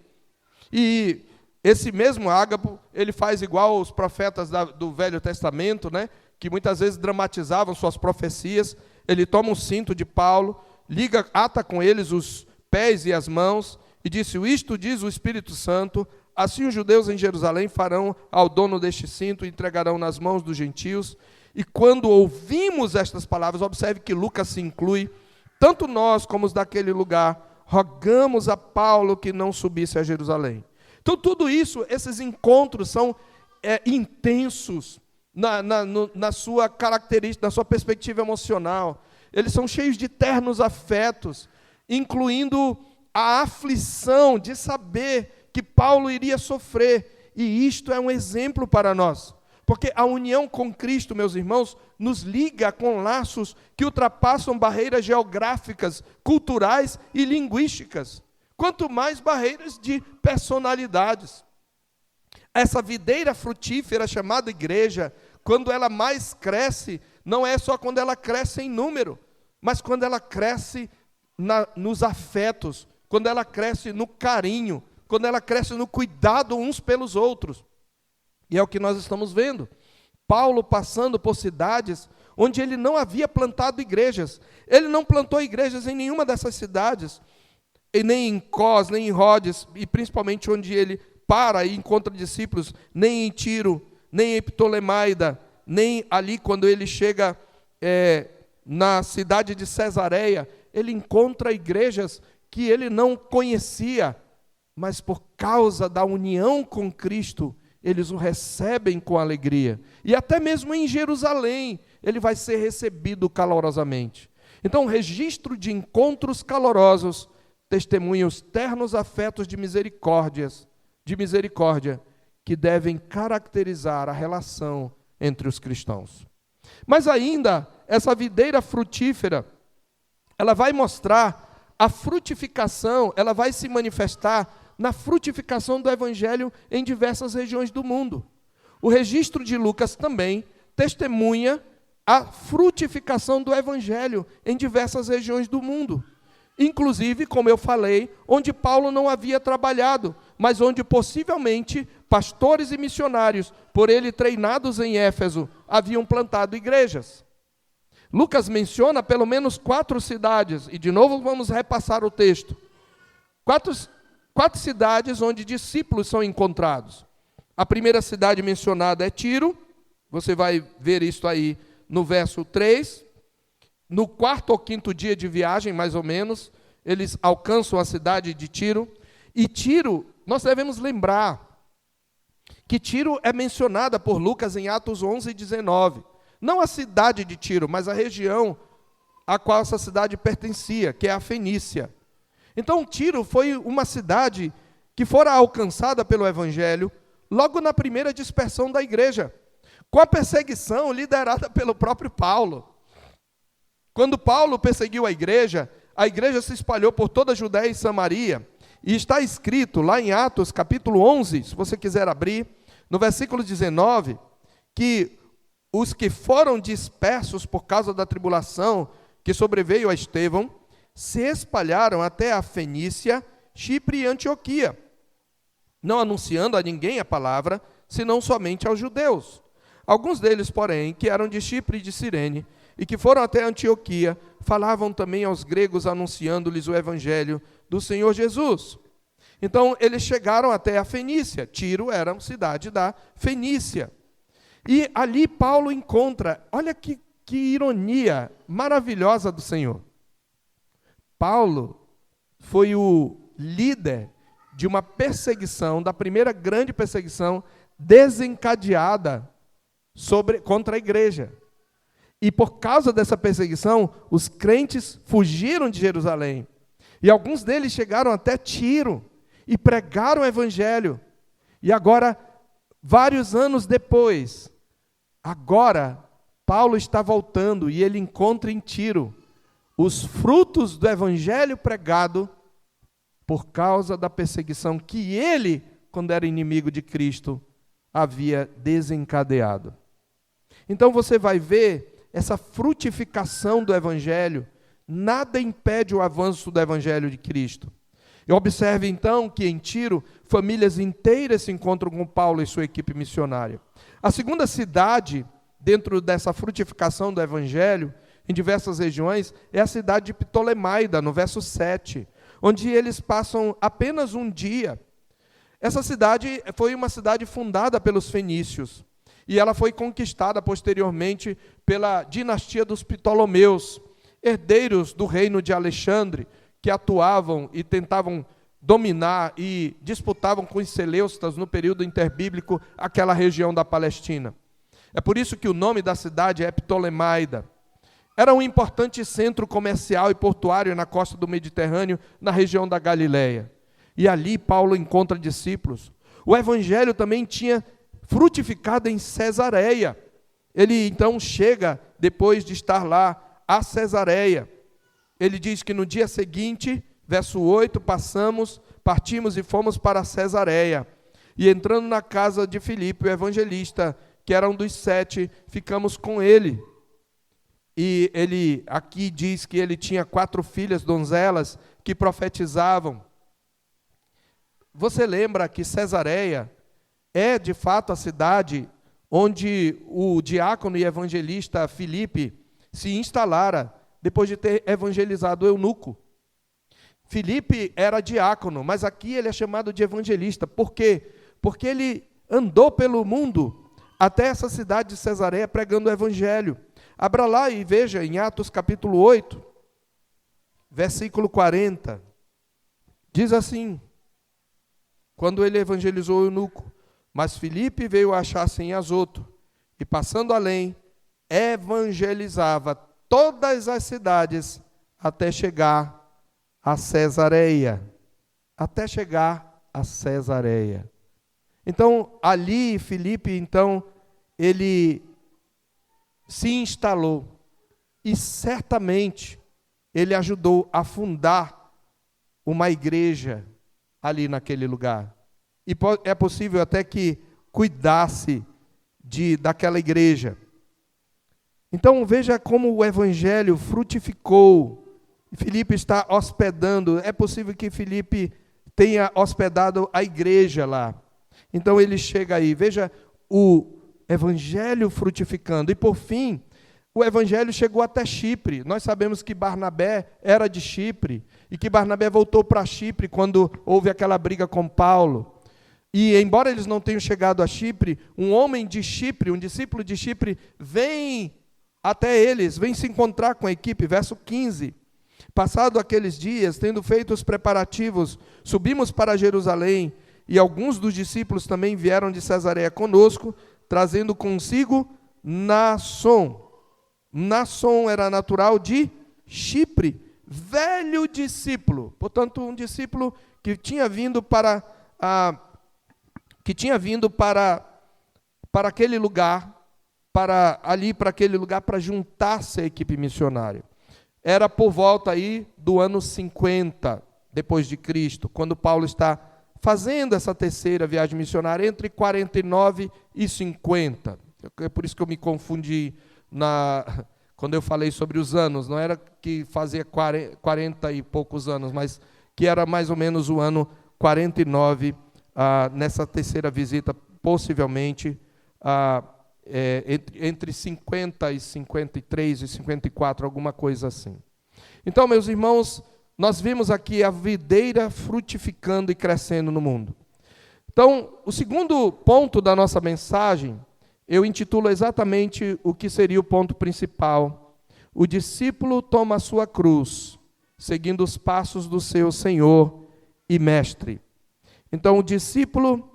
E esse mesmo Ágabo, ele faz igual os profetas do Velho Testamento, né, que muitas vezes dramatizavam suas profecias. Ele toma um cinto de Paulo, ata com eles os pés e as mãos, e disse: isto diz o Espírito Santo, assim os judeus em Jerusalém farão ao dono deste cinto e entregarão nas mãos dos gentios. E quando ouvimos estas palavras, observe que Lucas se inclui, tanto nós como os daquele lugar, rogamos a Paulo que não subisse a Jerusalém. Então tudo isso, esses encontros são intensos na sua característica, na sua perspectiva emocional. Eles são cheios de ternos afetos, incluindo a aflição de saber que Paulo iria sofrer, e isto é um exemplo para nós, porque a união com Cristo, meus irmãos, nos liga com laços que ultrapassam barreiras geográficas, culturais e linguísticas, quanto mais barreiras de personalidades. Essa videira frutífera chamada igreja, quando ela mais cresce, não é só quando ela cresce em número, mas quando ela cresce nos afetos, quando ela cresce no carinho, quando ela cresce no cuidado uns pelos outros. E é o que nós estamos vendo. Paulo passando por cidades onde ele não havia plantado igrejas. Ele não plantou igrejas em nenhuma dessas cidades, e nem em Cós, nem em Rhodes, e principalmente onde ele para e encontra discípulos, nem em Tiro, nem em Ptolemaida, nem ali quando ele chega na cidade de Cesareia, ele encontra igrejas que ele não conhecia, mas por causa da união com Cristo, eles o recebem com alegria. E até mesmo em Jerusalém, ele vai ser recebido calorosamente. Então, o registro de encontros calorosos testemunha os ternos afetos de misericórdia, que devem caracterizar a relação entre os cristãos. Mas ainda, essa videira frutífera, ela vai mostrar a frutificação, ela vai se manifestar na frutificação do Evangelho em diversas regiões do mundo. O registro de Lucas também testemunha a frutificação do Evangelho em diversas regiões do mundo. Inclusive, como eu falei, onde Paulo não havia trabalhado, mas onde possivelmente pastores e missionários, por ele treinados em Éfeso, haviam plantado igrejas. Lucas menciona pelo menos 4 cidades, e de novo vamos repassar o texto. 4 cidades onde discípulos são encontrados. A primeira cidade mencionada é Tiro, você vai ver isso aí no verso 3. No 4º ou 5º dia de viagem, mais ou menos, eles alcançam a cidade de Tiro. E Tiro, nós devemos lembrar que Tiro é mencionada por Lucas em Atos 11 e 19. Não a cidade de Tiro, mas a região a qual essa cidade pertencia, que é a Fenícia. Então, Tiro foi uma cidade que fora alcançada pelo Evangelho logo na primeira dispersão da igreja, com a perseguição liderada pelo próprio Paulo. Quando Paulo perseguiu a igreja se espalhou por toda a Judéia e Samaria, e está escrito lá em Atos, capítulo 11, se você quiser abrir, no versículo 19, que os que foram dispersos por causa da tribulação que sobreveio a Estevão, se espalharam até a Fenícia, Chipre e Antioquia, não anunciando a ninguém a palavra, senão somente aos judeus. Alguns deles, porém, que eram de Chipre e de Cirene, e que foram até Antioquia, falavam também aos gregos, anunciando-lhes o evangelho do Senhor Jesus. Então, eles chegaram até a Fenícia. Tiro era uma cidade da Fenícia. E ali Paulo encontra, olha que ironia maravilhosa do Senhor. Paulo foi o líder de uma perseguição, da primeira grande perseguição desencadeada contra a igreja. E por causa dessa perseguição, os crentes fugiram de Jerusalém. E alguns deles chegaram até Tiro e pregaram o evangelho. E agora, vários anos depois, agora Paulo está voltando e ele encontra em Tiro os frutos do evangelho pregado por causa da perseguição que ele, quando era inimigo de Cristo, havia desencadeado. Então você vai ver essa frutificação do evangelho, nada impede o avanço do evangelho de Cristo. E observe então que em Tiro, famílias inteiras se encontram com Paulo e sua equipe missionária. A segunda cidade, dentro dessa frutificação do evangelho, em diversas regiões, é a cidade de Ptolemaida, no verso 7, onde eles passam apenas um dia. Essa cidade foi uma cidade fundada pelos fenícios, e ela foi conquistada posteriormente pela dinastia dos Ptolomeus, herdeiros do reino de Alexandre, que atuavam e tentavam dominar e disputavam com os Seleucidas no período interbíblico aquela região da Palestina. É por isso que o nome da cidade é Ptolemaida. Era um importante centro comercial e portuário na costa do Mediterrâneo, na região da Galileia. E ali Paulo encontra discípulos. O evangelho também tinha frutificado em Cesareia. Ele então chega, depois de estar lá, a Cesareia. Ele diz que no dia seguinte, verso 8, partimos e fomos para Cesareia. E entrando na casa de Filipe, o evangelista, que era um dos 7, ficamos com ele. E ele aqui diz que ele tinha 4 filhas donzelas que profetizavam. Você lembra que Cesareia é de fato a cidade onde o diácono e evangelista Filipe se instalara depois de ter evangelizado o eunuco. Filipe era diácono, mas aqui ele é chamado de evangelista. Por quê? Porque ele andou pelo mundo até essa cidade de Cesareia pregando o evangelho. Abra lá e veja em Atos capítulo 8, versículo 40. Diz assim, quando ele evangelizou o eunuco: mas Filipe veio achar-se em Azoto, e passando além, evangelizava todas as cidades até chegar a Cesareia. Até chegar a Cesareia. Então, ali, Filipe, então, ele se instalou. E certamente, ele ajudou a fundar uma igreja ali naquele lugar. E é possível até que cuidasse daquela igreja. Então veja como o evangelho frutificou. Filipe está hospedando. É possível que Filipe tenha hospedado a igreja lá. Então ele chega aí. Veja o evangelho frutificando. E por fim, o evangelho chegou até Chipre. Nós sabemos que Barnabé era de Chipre. E que Barnabé voltou para Chipre quando houve aquela briga com Paulo. E embora eles não tenham chegado a Chipre, um homem de Chipre, um discípulo de Chipre, vem até eles, vem se encontrar com a equipe, verso 15. Passado aqueles dias, tendo feito os preparativos, subimos para Jerusalém, e alguns dos discípulos também vieram de Cesareia conosco, trazendo consigo Naasson. Naasson era natural de Chipre, velho discípulo, portanto um discípulo que tinha vindo para aquele lugar, para aquele lugar para juntar-se à equipe missionária. Era por volta aí do ano 50 depois de Cristo, quando Paulo está fazendo essa terceira viagem missionária entre 49 e 50. É por isso que eu me confundi quando eu falei sobre os anos. Não era que fazia 40 e poucos anos, mas que era mais ou menos o ano 49, nessa terceira visita, possivelmente, entre 50 e 53 e 54, alguma coisa assim. Então, meus irmãos, nós vimos aqui a videira frutificando e crescendo no mundo. Então, o segundo ponto da nossa mensagem, eu intitulo exatamente o que seria o ponto principal. O discípulo toma a sua cruz, seguindo os passos do seu Senhor e Mestre. Então, o discípulo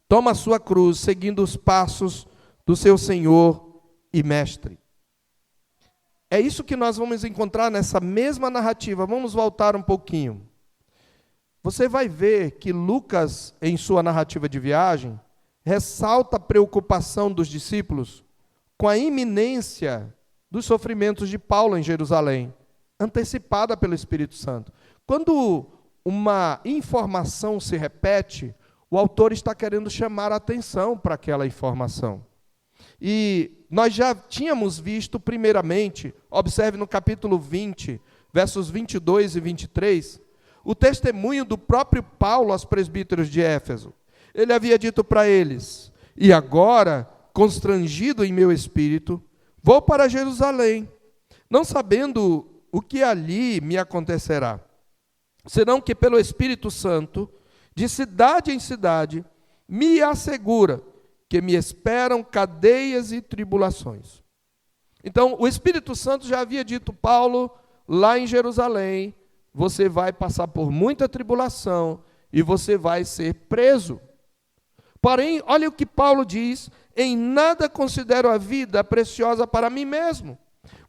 toma a sua cruz, seguindo os passos do seu Senhor e Mestre. É isso que nós vamos encontrar nessa mesma narrativa. Vamos voltar um pouquinho. Você vai ver que Lucas, em sua narrativa de viagem, ressalta a preocupação dos discípulos com a iminência dos sofrimentos de Paulo em Jerusalém, antecipada pelo Espírito Santo. Quando uma informação se repete, o autor está querendo chamar a atenção para aquela informação. E nós já tínhamos visto, primeiramente, observe no capítulo 20, versos 22 e 23, o testemunho do próprio Paulo aos presbíteros de Éfeso. Ele havia dito para eles: e agora, constrangido em meu espírito, vou para Jerusalém, não sabendo o que ali me acontecerá, senão que pelo Espírito Santo, de cidade em cidade, me assegura que me esperam cadeias e tribulações. Então, o Espírito Santo já havia dito: Paulo, lá em Jerusalém, você vai passar por muita tribulação e você vai ser preso. Porém, olha o que Paulo diz: em nada considero a vida preciosa para mim mesmo,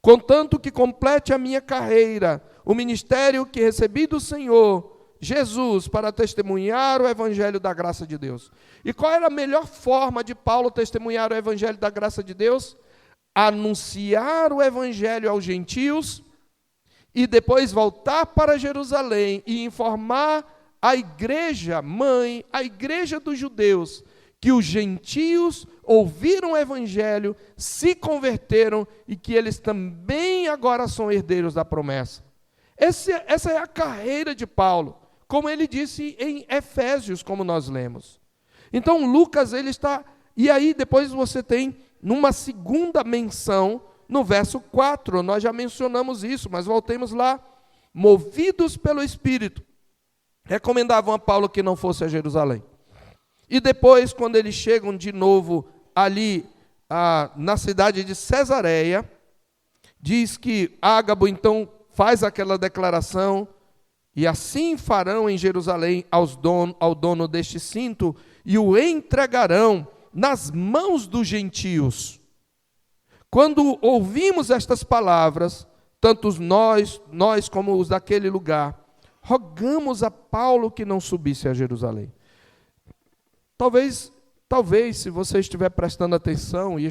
contanto que complete a minha carreira, o ministério que recebi do Senhor Jesus para testemunhar o evangelho da graça de Deus. E qual era a melhor forma de Paulo testemunhar o evangelho da graça de Deus? Anunciar o evangelho aos gentios e depois voltar para Jerusalém e informar a igreja mãe, a igreja dos judeus, que os gentios ouviram o evangelho, se converteram e que eles também agora são herdeiros da promessa. Essa é a carreira de Paulo, como ele disse em Efésios, como nós lemos. Então Lucas, ele está... E aí depois você tem, numa segunda menção, no verso 4, nós já mencionamos isso, mas voltemos lá. Movidos pelo Espírito, recomendavam a Paulo que não fosse a Jerusalém. E depois, quando eles chegam de novo ali na cidade de Cesareia, diz que Ágabo então faz aquela declaração: e assim farão em Jerusalém ao dono deste cinto, e o entregarão nas mãos dos gentios. Quando ouvimos estas palavras, tanto nós como os daquele lugar, rogamos a Paulo que não subisse a Jerusalém. Talvez, se você estiver prestando atenção e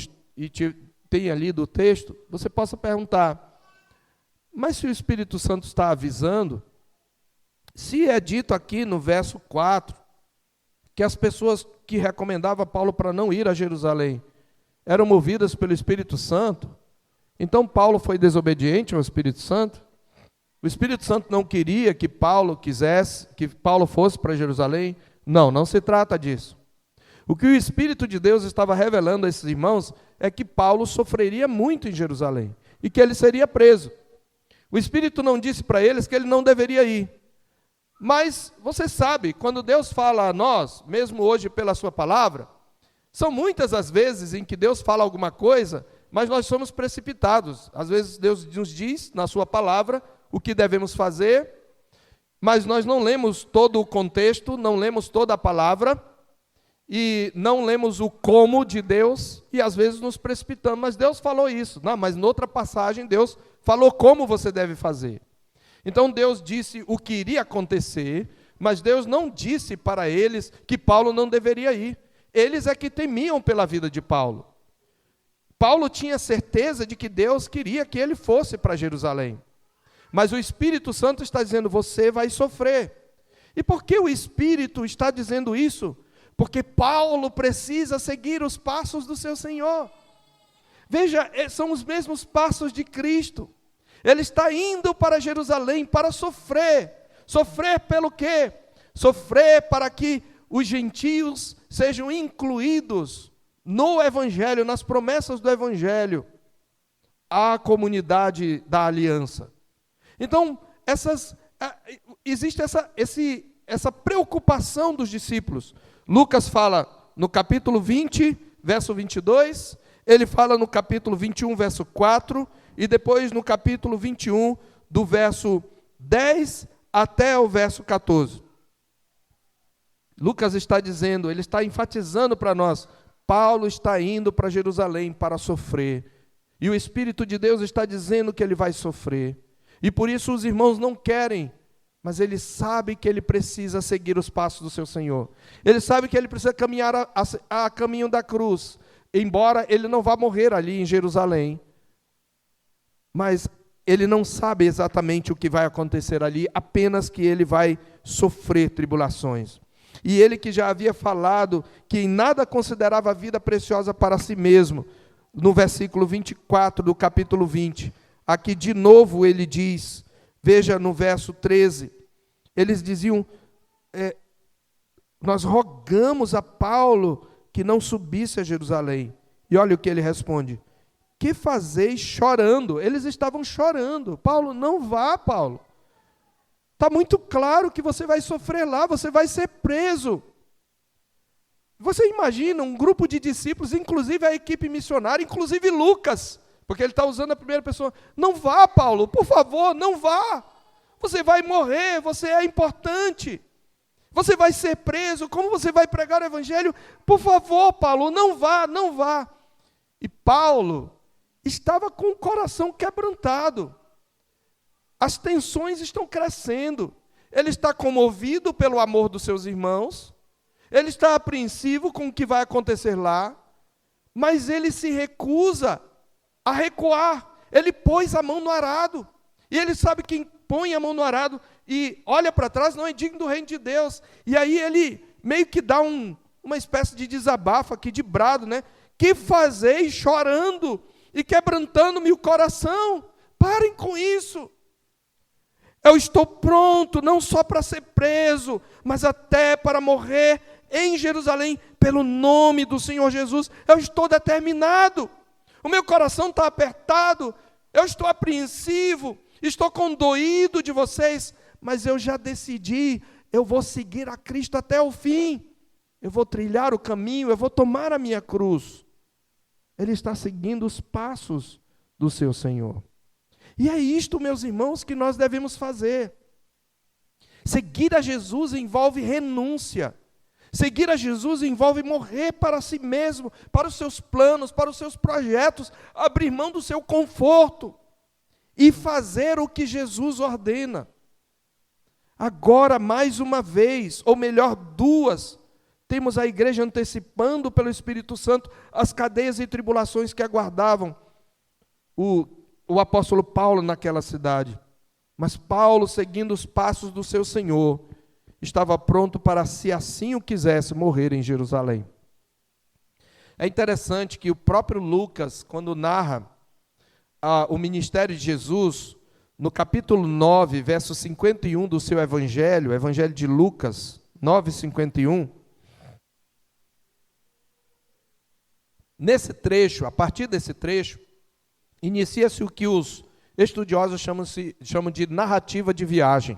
tenha lido o texto, você possa perguntar: mas se o Espírito Santo está avisando, se é dito aqui no verso 4, que as pessoas que recomendavam a Paulo para não ir a Jerusalém eram movidas pelo Espírito Santo, então Paulo foi desobediente ao Espírito Santo? O Espírito Santo não queria que Paulo fosse para Jerusalém? Não se trata disso. O que o Espírito de Deus estava revelando a esses irmãos é que Paulo sofreria muito em Jerusalém e que ele seria preso. O Espírito não disse para eles que ele não deveria ir. Mas você sabe, quando Deus fala a nós, mesmo hoje pela sua palavra, são muitas as vezes em que Deus fala alguma coisa, mas nós somos precipitados. Às vezes Deus nos diz na sua palavra o que devemos fazer, mas nós não lemos todo o contexto, não lemos toda a palavra, e não lemos o como de Deus, e às vezes nos precipitamos. Mas Deus falou isso. Não, mas noutra passagem Deus falou como você deve fazer. Então Deus disse o que iria acontecer, mas Deus não disse para eles que Paulo não deveria ir. Eles é que temiam pela vida de Paulo. Paulo tinha certeza de que Deus queria que ele fosse para Jerusalém. Mas o Espírito Santo está dizendo: você vai sofrer. E por que o Espírito está dizendo isso? Porque Paulo precisa seguir os passos do seu Senhor. Veja, são os mesmos passos de Cristo. Ele está indo para Jerusalém para sofrer Sofrer pelo quê? Sofrer para que os gentios sejam incluídos no Evangelho, nas promessas do Evangelho, à comunidade da aliança. Então, existe essa preocupação dos discípulos. Lucas fala no capítulo 20, verso 22, ele fala no capítulo 21, verso 4, e depois no capítulo 21, do verso 10 até o verso 14. Lucas está dizendo, ele está enfatizando para nós, Paulo está indo para Jerusalém para sofrer, e o Espírito de Deus está dizendo que ele vai sofrer, e por isso os irmãos não querem, mas ele sabe que ele precisa seguir os passos do seu Senhor, ele sabe que ele precisa caminhar a caminho da cruz, embora ele não vá morrer ali em Jerusalém, mas ele não sabe exatamente o que vai acontecer ali, apenas que ele vai sofrer tribulações. E ele que já havia falado que em nada considerava a vida preciosa para si mesmo, no versículo 24 do capítulo 20, aqui de novo ele diz, veja no verso 13, eles diziam, nós rogamos a Paulo que não subisse a Jerusalém. E olha o que ele responde, que fazeis chorando? Eles estavam chorando. Paulo, não vá, Paulo. Está muito claro que você vai sofrer lá, você vai ser preso. Você imagina um grupo de discípulos, inclusive a equipe missionária, inclusive Lucas, porque ele está usando a primeira pessoa. Não vá, Paulo, por favor, não vá. Você vai morrer, você é importante. Você vai ser preso, como você vai pregar o evangelho? Por favor, Paulo, não vá, não vá. E Paulo estava com o coração quebrantado. As tensões estão crescendo. Ele está comovido pelo amor dos seus irmãos. Ele está apreensivo com o que vai acontecer lá. Mas ele se recusa a recuar. Ele pôs a mão no arado. E ele sabe que quem põe a mão no arado e olha para trás não é digno do reino de Deus. E aí ele meio que dá uma espécie de desabafo aqui, de brado, né? Que fazeis chorando e quebrantando-me o coração? Parem com isso. Eu estou pronto, não só para ser preso, mas até para morrer em Jerusalém, pelo nome do Senhor Jesus. Eu estou determinado. O meu coração está apertado, eu estou apreensivo, estou condoído de vocês, mas eu já decidi, eu vou seguir a Cristo até o fim. Eu vou trilhar o caminho, eu vou tomar a minha cruz. Ele está seguindo os passos do seu Senhor. E é isto, meus irmãos, que nós devemos fazer. Seguir a Jesus envolve renúncia. Seguir a Jesus envolve morrer para si mesmo, para os seus planos, para os seus projetos, abrir mão do seu conforto e fazer o que Jesus ordena. Agora, mais uma vez, ou melhor, duas, temos a igreja antecipando pelo Espírito Santo as cadeias e tribulações que aguardavam o apóstolo Paulo naquela cidade. Mas Paulo, seguindo os passos do seu Senhor, estava pronto para, se assim o quisesse, morrer em Jerusalém. É interessante que o próprio Lucas, quando narra o ministério de Jesus, no capítulo 9, verso 51 do seu evangelho, evangelho de Lucas, 9:51, nesse trecho, a partir desse trecho, inicia-se o que os estudiosos chamam de narrativa de viagem.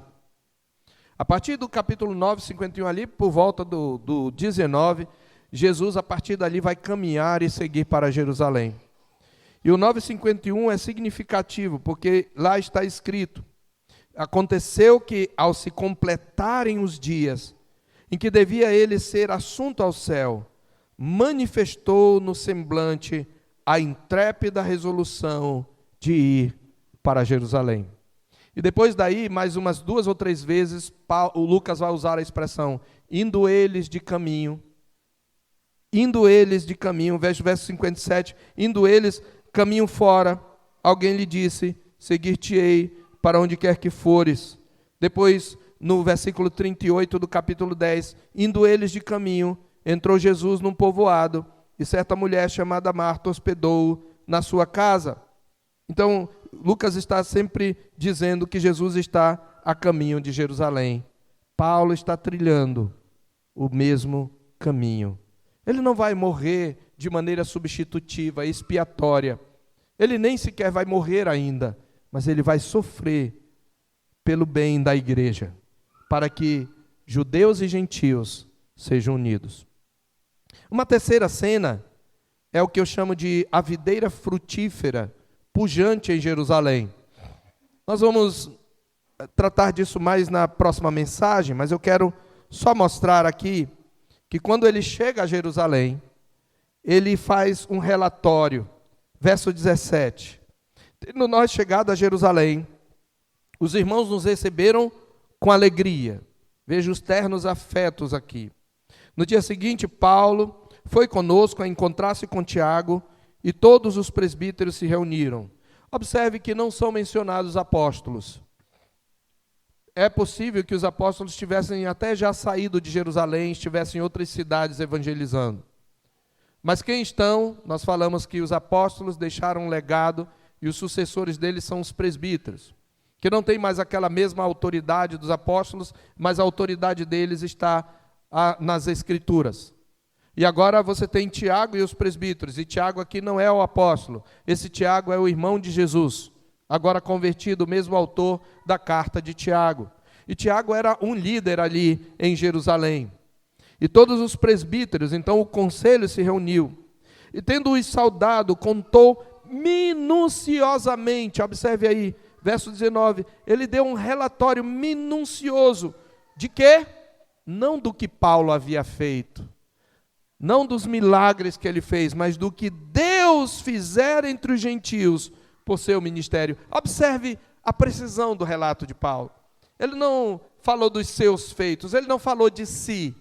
A partir do capítulo 9, 51 ali, por volta do 19, Jesus a partir dali vai caminhar e seguir para Jerusalém. E o 9:51 é significativo, porque lá está escrito, aconteceu que ao se completarem os dias em que devia ele ser assunto ao céu, manifestou no semblante a intrépida resolução de ir para Jerusalém. E depois daí, mais umas 2 ou 3 vezes, o Lucas vai usar a expressão, indo eles de caminho, verso 57, indo eles caminho fora, alguém lhe disse, seguir-te-ei para onde quer que fores. Depois, no versículo 38 do capítulo 10, indo eles de caminho, entrou Jesus num povoado, e certa mulher chamada Marta hospedou-o na sua casa. Então, Lucas está sempre dizendo que Jesus está a caminho de Jerusalém. Paulo está trilhando o mesmo caminho. Ele não vai morrer de maneira substitutiva, expiatória. Ele nem sequer vai morrer ainda, mas ele vai sofrer pelo bem da igreja, para que judeus e gentios sejam unidos. Uma terceira cena é o que eu chamo de a videira frutífera pujante em Jerusalém. Nós vamos tratar disso mais na próxima mensagem, mas eu quero só mostrar aqui que quando ele chega a Jerusalém, ele faz um relatório. Verso 17. Tendo nós chegado a Jerusalém, os irmãos nos receberam com alegria. Veja os ternos afetos aqui. No dia seguinte, Paulo foi conosco a encontrar-se com Tiago e todos os presbíteros se reuniram. Observe que não são mencionados apóstolos. É possível que os apóstolos tivessem até já saído de Jerusalém, estivessem em outras cidades evangelizando. Mas quem estão? Nós falamos que os apóstolos deixaram um legado e os sucessores deles são os presbíteros, que não tem mais aquela mesma autoridade dos apóstolos, mas a autoridade deles está nas Escrituras. E agora você tem Tiago e os presbíteros, e Tiago aqui não é o apóstolo, esse Tiago é o irmão de Jesus, agora convertido, o mesmo autor da carta de Tiago. E Tiago era um líder ali em Jerusalém. E todos os presbíteros, então o conselho se reuniu. E tendo-os saudado, contou minuciosamente, observe aí, verso 19, ele deu um relatório minucioso. De quê? Não do que Paulo havia feito, não dos milagres que ele fez, mas do que Deus fizera entre os gentios por seu ministério. Observe a precisão do relato de Paulo. Ele não falou dos seus feitos, ele não falou de si.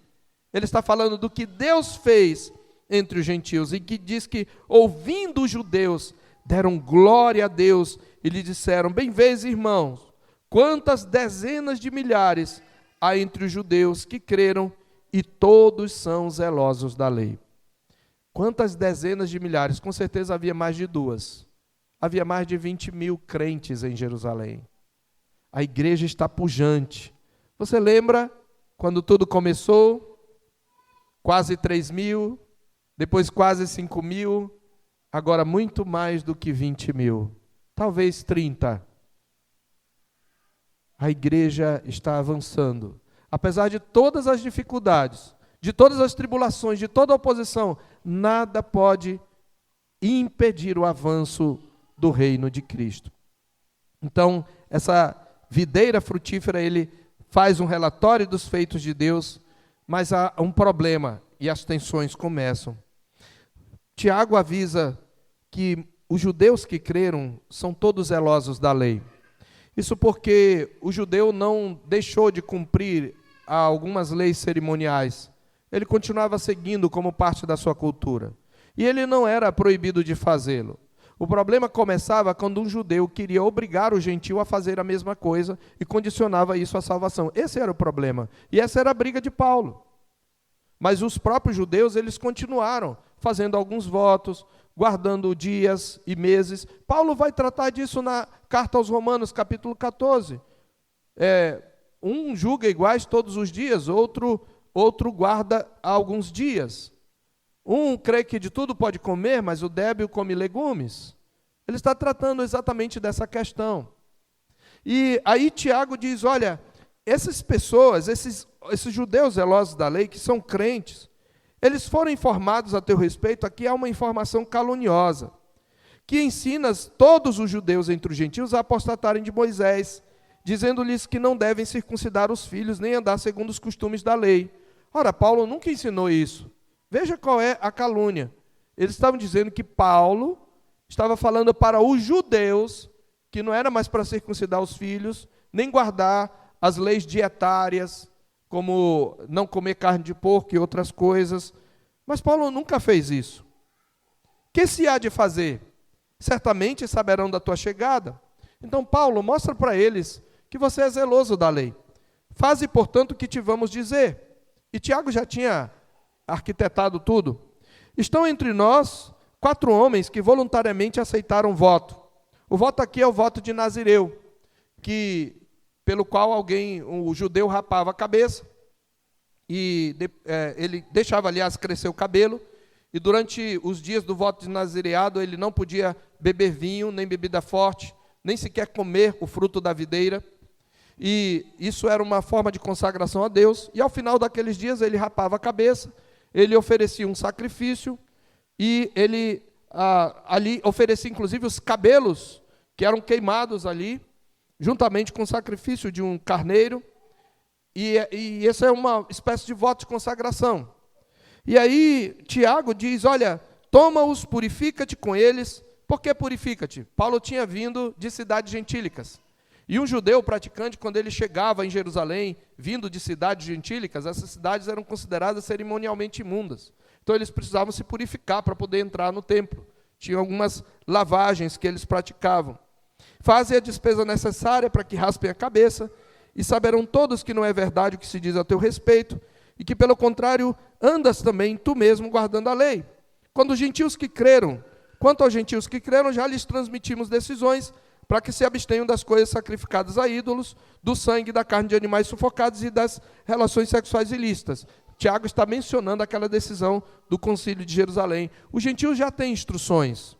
Ele está falando do que Deus fez entre os gentios, e que diz que, ouvindo os judeus, deram glória a Deus e lhe disseram: bem vês, irmãos, quantas dezenas de milhares há entre os judeus que creram, e todos são zelosos da lei. Quantas dezenas de milhares? Com certeza havia mais de duas. Havia mais de 20.000 crentes em Jerusalém. A igreja está pujante. Você lembra quando tudo começou? Quase 3.000, depois quase 5.000, agora muito mais do que 20.000, talvez 30. A igreja está avançando. Apesar de todas as dificuldades, de todas as tribulações, de toda a oposição, nada pode impedir o avanço do reino de Cristo. Então, essa videira frutífera, ele faz um relatório dos feitos de Deus, mas há um problema e as tensões começam. Tiago avisa que os judeus que creram são todos zelosos da lei. Isso porque o judeu não deixou de cumprir algumas leis cerimoniais. Ele continuava seguindo como parte da sua cultura. E ele não era proibido de fazê-lo. O problema começava quando um judeu queria obrigar o gentio a fazer a mesma coisa e condicionava isso à salvação. Esse era o problema. E essa era a briga de Paulo. Mas os próprios judeus, eles continuaram fazendo alguns votos, guardando dias e meses. Paulo vai tratar disso na carta aos Romanos, capítulo 14. Um julga iguais todos os dias, outro guarda alguns dias. Um crê que de tudo pode comer, mas o débil come legumes. Ele está tratando exatamente dessa questão. E aí Tiago diz, olha, essas pessoas, esses judeus zelosos da lei, que são crentes, eles foram informados a teu respeito, aqui há uma informação caluniosa, que ensinas todos os judeus entre os gentios a apostatarem de Moisés, dizendo-lhes que não devem circuncidar os filhos, nem andar segundo os costumes da lei. Ora, Paulo nunca ensinou isso. Veja qual é a calúnia. Eles estavam dizendo que Paulo estava falando para os judeus que não era mais para circuncidar os filhos, nem guardar as leis dietárias, como não comer carne de porco e outras coisas. Mas Paulo nunca fez isso. Que se há de fazer? Certamente saberão da tua chegada. Então Paulo mostra para eles que você é zeloso da lei. Faze, portanto, o que te vamos dizer. E Tiago já tinha arquitetado tudo. Estão entre nós 4 homens que voluntariamente aceitaram o voto. O voto aqui é o voto de Nazireu, que pelo qual o judeu rapava a cabeça, e ele deixava, aliás, crescer o cabelo, e durante os dias do voto de nazireado ele não podia beber vinho, nem bebida forte, nem sequer comer o fruto da videira, e isso era uma forma de consagração a Deus, e ao final daqueles dias ele rapava a cabeça, ele oferecia um sacrifício, e ele ali oferecia inclusive os cabelos que eram queimados ali, juntamente com o sacrifício de um carneiro, e essa é uma espécie de voto de consagração. E aí Tiago diz, olha, toma-os, purifica-te com eles. Por que purifica-te? Paulo tinha vindo de cidades gentílicas. E um judeu praticante, quando ele chegava em Jerusalém, vindo de cidades gentílicas, essas cidades eram consideradas cerimonialmente imundas. Então eles precisavam se purificar para poder entrar no templo. Tinha algumas lavagens que eles praticavam. Faze a despesa necessária para que raspem a cabeça, e saberão todos que não é verdade o que se diz a teu respeito, e que, pelo contrário, andas também tu mesmo guardando a lei. Quanto aos gentios que creram, já lhes transmitimos decisões para que se abstenham das coisas sacrificadas a ídolos, do sangue e da carne de animais sufocados e das relações sexuais ilícitas. Tiago está mencionando aquela decisão do concílio de Jerusalém. Os gentios já têm instruções.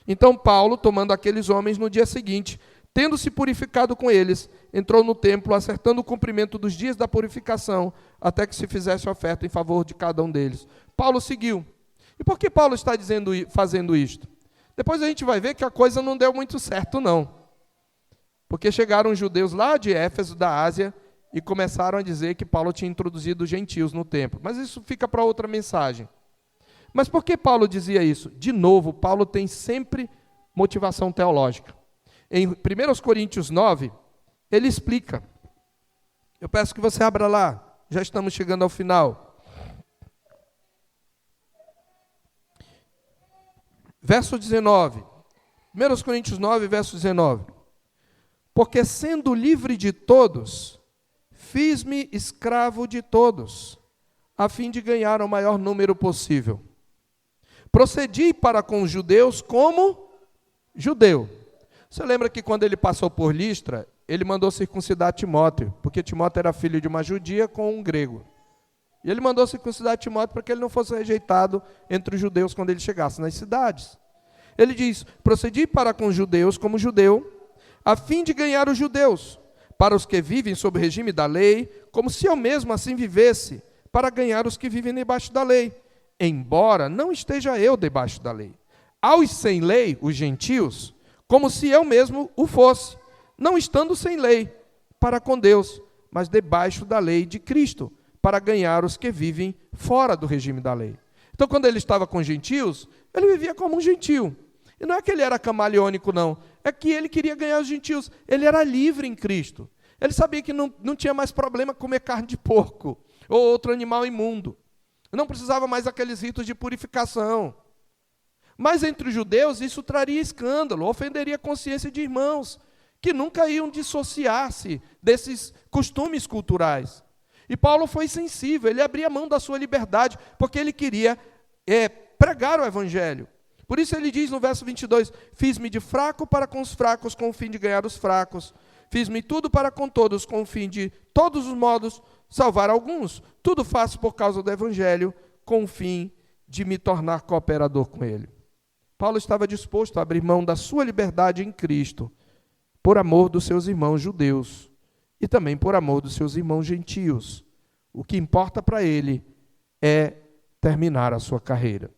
Então Paulo, tomando aqueles homens no dia seguinte, tendo se purificado com eles, entrou no templo, acertando o cumprimento dos dias da purificação, até que se fizesse oferta em favor de cada um deles. Paulo seguiu. E por que Paulo está fazendo isto? Depois a gente vai ver que a coisa não deu muito certo, não. Porque chegaram judeus lá de Éfeso, da Ásia, e começaram a dizer que Paulo tinha introduzido os gentios no templo. Mas isso fica para outra mensagem. Mas por que Paulo dizia isso? De novo, Paulo tem sempre motivação teológica. Em 1 Coríntios 9, ele explica. Eu peço que você abra lá, já estamos chegando ao final. Verso 19. 1 Coríntios 9, verso 19. Porque sendo livre de todos, fiz-me escravo de todos, a fim de ganhar o maior número possível. Procedi para com os judeus como judeu. Você lembra que quando ele passou por Listra, ele mandou circuncidar Timóteo, porque Timóteo era filho de uma judia com um grego. E ele mandou circuncidar Timóteo para que ele não fosse rejeitado entre os judeus quando ele chegasse nas cidades. Ele diz, procedi para com os judeus como judeu, a fim de ganhar os judeus, para os que vivem sob o regime da lei, como se eu mesmo assim vivesse, para ganhar os que vivem debaixo da lei, embora não esteja eu debaixo da lei. Aos sem lei, os gentios, como se eu mesmo o fosse, não estando sem lei, para com Deus, mas debaixo da lei de Cristo, para ganhar os que vivem fora do regime da lei. Então, quando ele estava com gentios, ele vivia como um gentio. E não é que ele era camaleônico, não. É que ele queria ganhar os gentios. Ele era livre em Cristo. Ele sabia que não tinha mais problema comer carne de porco ou outro animal imundo. Não precisava mais aqueles ritos de purificação. Mas entre os judeus isso traria escândalo, ofenderia a consciência de irmãos, que nunca iam dissociar-se desses costumes culturais. E Paulo foi sensível, ele abria mão da sua liberdade, porque ele queria pregar o evangelho. Por isso ele diz no verso 22, fiz-me de fraco para com os fracos, com o fim de ganhar os fracos. Fiz-me tudo para com todos, com o fim de, todos os modos, salvar alguns. Tudo faço por causa do evangelho, com o fim de me tornar cooperador com ele. Paulo estava disposto a abrir mão da sua liberdade em Cristo, por amor dos seus irmãos judeus e também por amor dos seus irmãos gentios. O que importa para ele é terminar a sua carreira.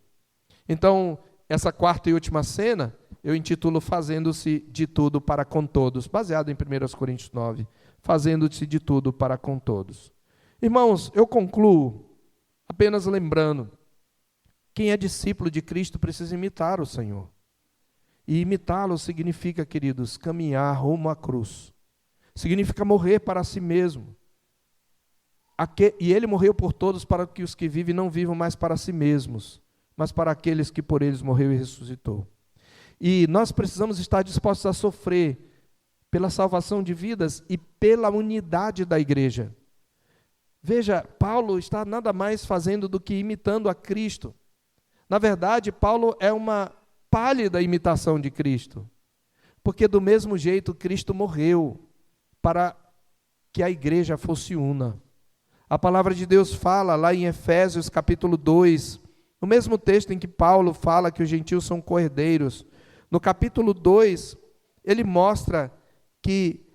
Então, essa quarta e última cena, eu intitulo Fazendo-se de tudo para com todos, baseado em 1 Coríntios 9, fazendo-se de tudo para com todos. Irmãos, eu concluo apenas lembrando, quem é discípulo de Cristo precisa imitar o Senhor. E imitá-lo significa, queridos, caminhar rumo à cruz. Significa morrer para si mesmo. E ele morreu por todos para que os que vivem não vivam mais para si mesmos, mas para aqueles que por eles morreu e ressuscitou. E nós precisamos estar dispostos a sofrer pela salvação de vidas e pela unidade da igreja. Veja, Paulo está nada mais fazendo do que imitando a Cristo. Na verdade, Paulo é uma pálida imitação de Cristo, porque do mesmo jeito Cristo morreu para que a igreja fosse una. A palavra de Deus fala lá em Efésios capítulo 2, no mesmo texto em que Paulo fala que os gentios são co-herdeiros, no capítulo 2, ele mostra que,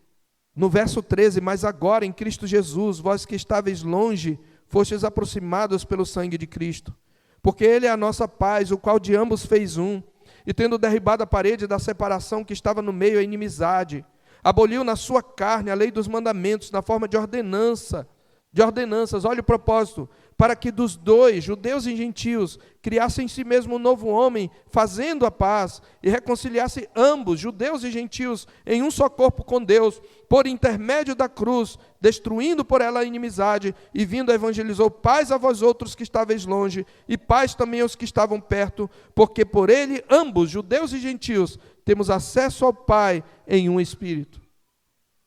no verso 13, mas agora em Cristo Jesus, vós que estáveis longe, fostes aproximados pelo sangue de Cristo, porque Ele é a nossa paz, o qual de ambos fez um, e tendo derribado a parede da separação que estava no meio, a inimizade, aboliu na sua carne a lei dos mandamentos, na forma de ordenanças, olha o propósito, para que dos dois, judeus e gentios, criassem em si mesmo um novo homem, fazendo a paz, e reconciliasse ambos, judeus e gentios, em um só corpo com Deus, por intermédio da cruz, destruindo por ela a inimizade, e vindo evangelizou paz a vós outros que estáveis longe, e paz também aos que estavam perto, porque por ele, ambos, judeus e gentios, temos acesso ao Pai em um Espírito.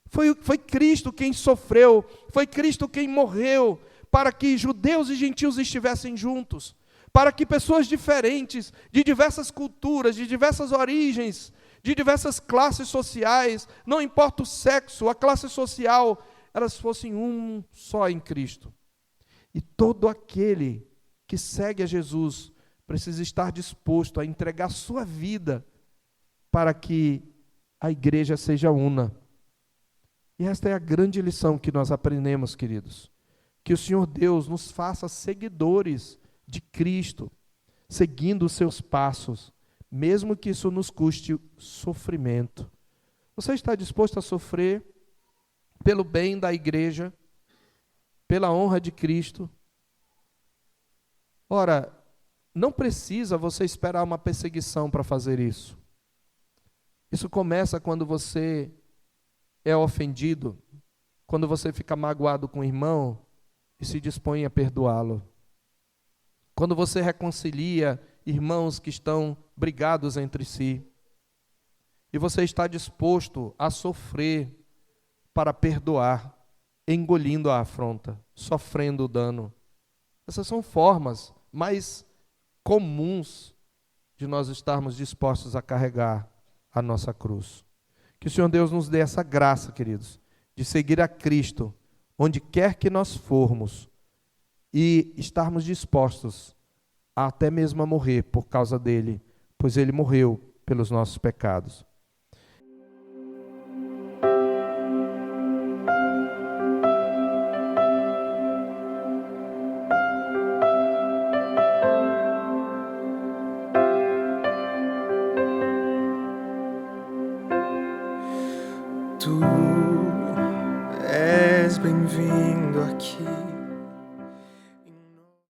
Foi Cristo quem sofreu, foi Cristo quem morreu, para que judeus e gentios estivessem juntos, para que pessoas diferentes, de diversas culturas, de diversas origens, de diversas classes sociais, não importa o sexo, a classe social, elas fossem um só em Cristo. E todo aquele que segue a Jesus precisa estar disposto a entregar sua vida para que a igreja seja una. E esta é a grande lição que nós aprendemos, queridos. Que o Senhor Deus nos faça seguidores de Cristo, seguindo os seus passos, mesmo que isso nos custe sofrimento. Você está disposto a sofrer pelo bem da igreja, pela honra de Cristo? Ora, não precisa você esperar uma perseguição para fazer isso. Isso começa quando você é ofendido, quando você fica magoado com o irmão e se dispõe a perdoá-lo. Quando você reconcilia irmãos que estão brigados entre si, e você está disposto a sofrer para perdoar, engolindo a afronta, sofrendo o dano. Essas são formas mais comuns de nós estarmos dispostos a carregar a nossa cruz. Que o Senhor Deus nos dê essa graça, queridos, de seguir a Cristo, onde quer que nós formos, e estarmos dispostos até mesmo a morrer por causa dele, pois ele morreu pelos nossos pecados.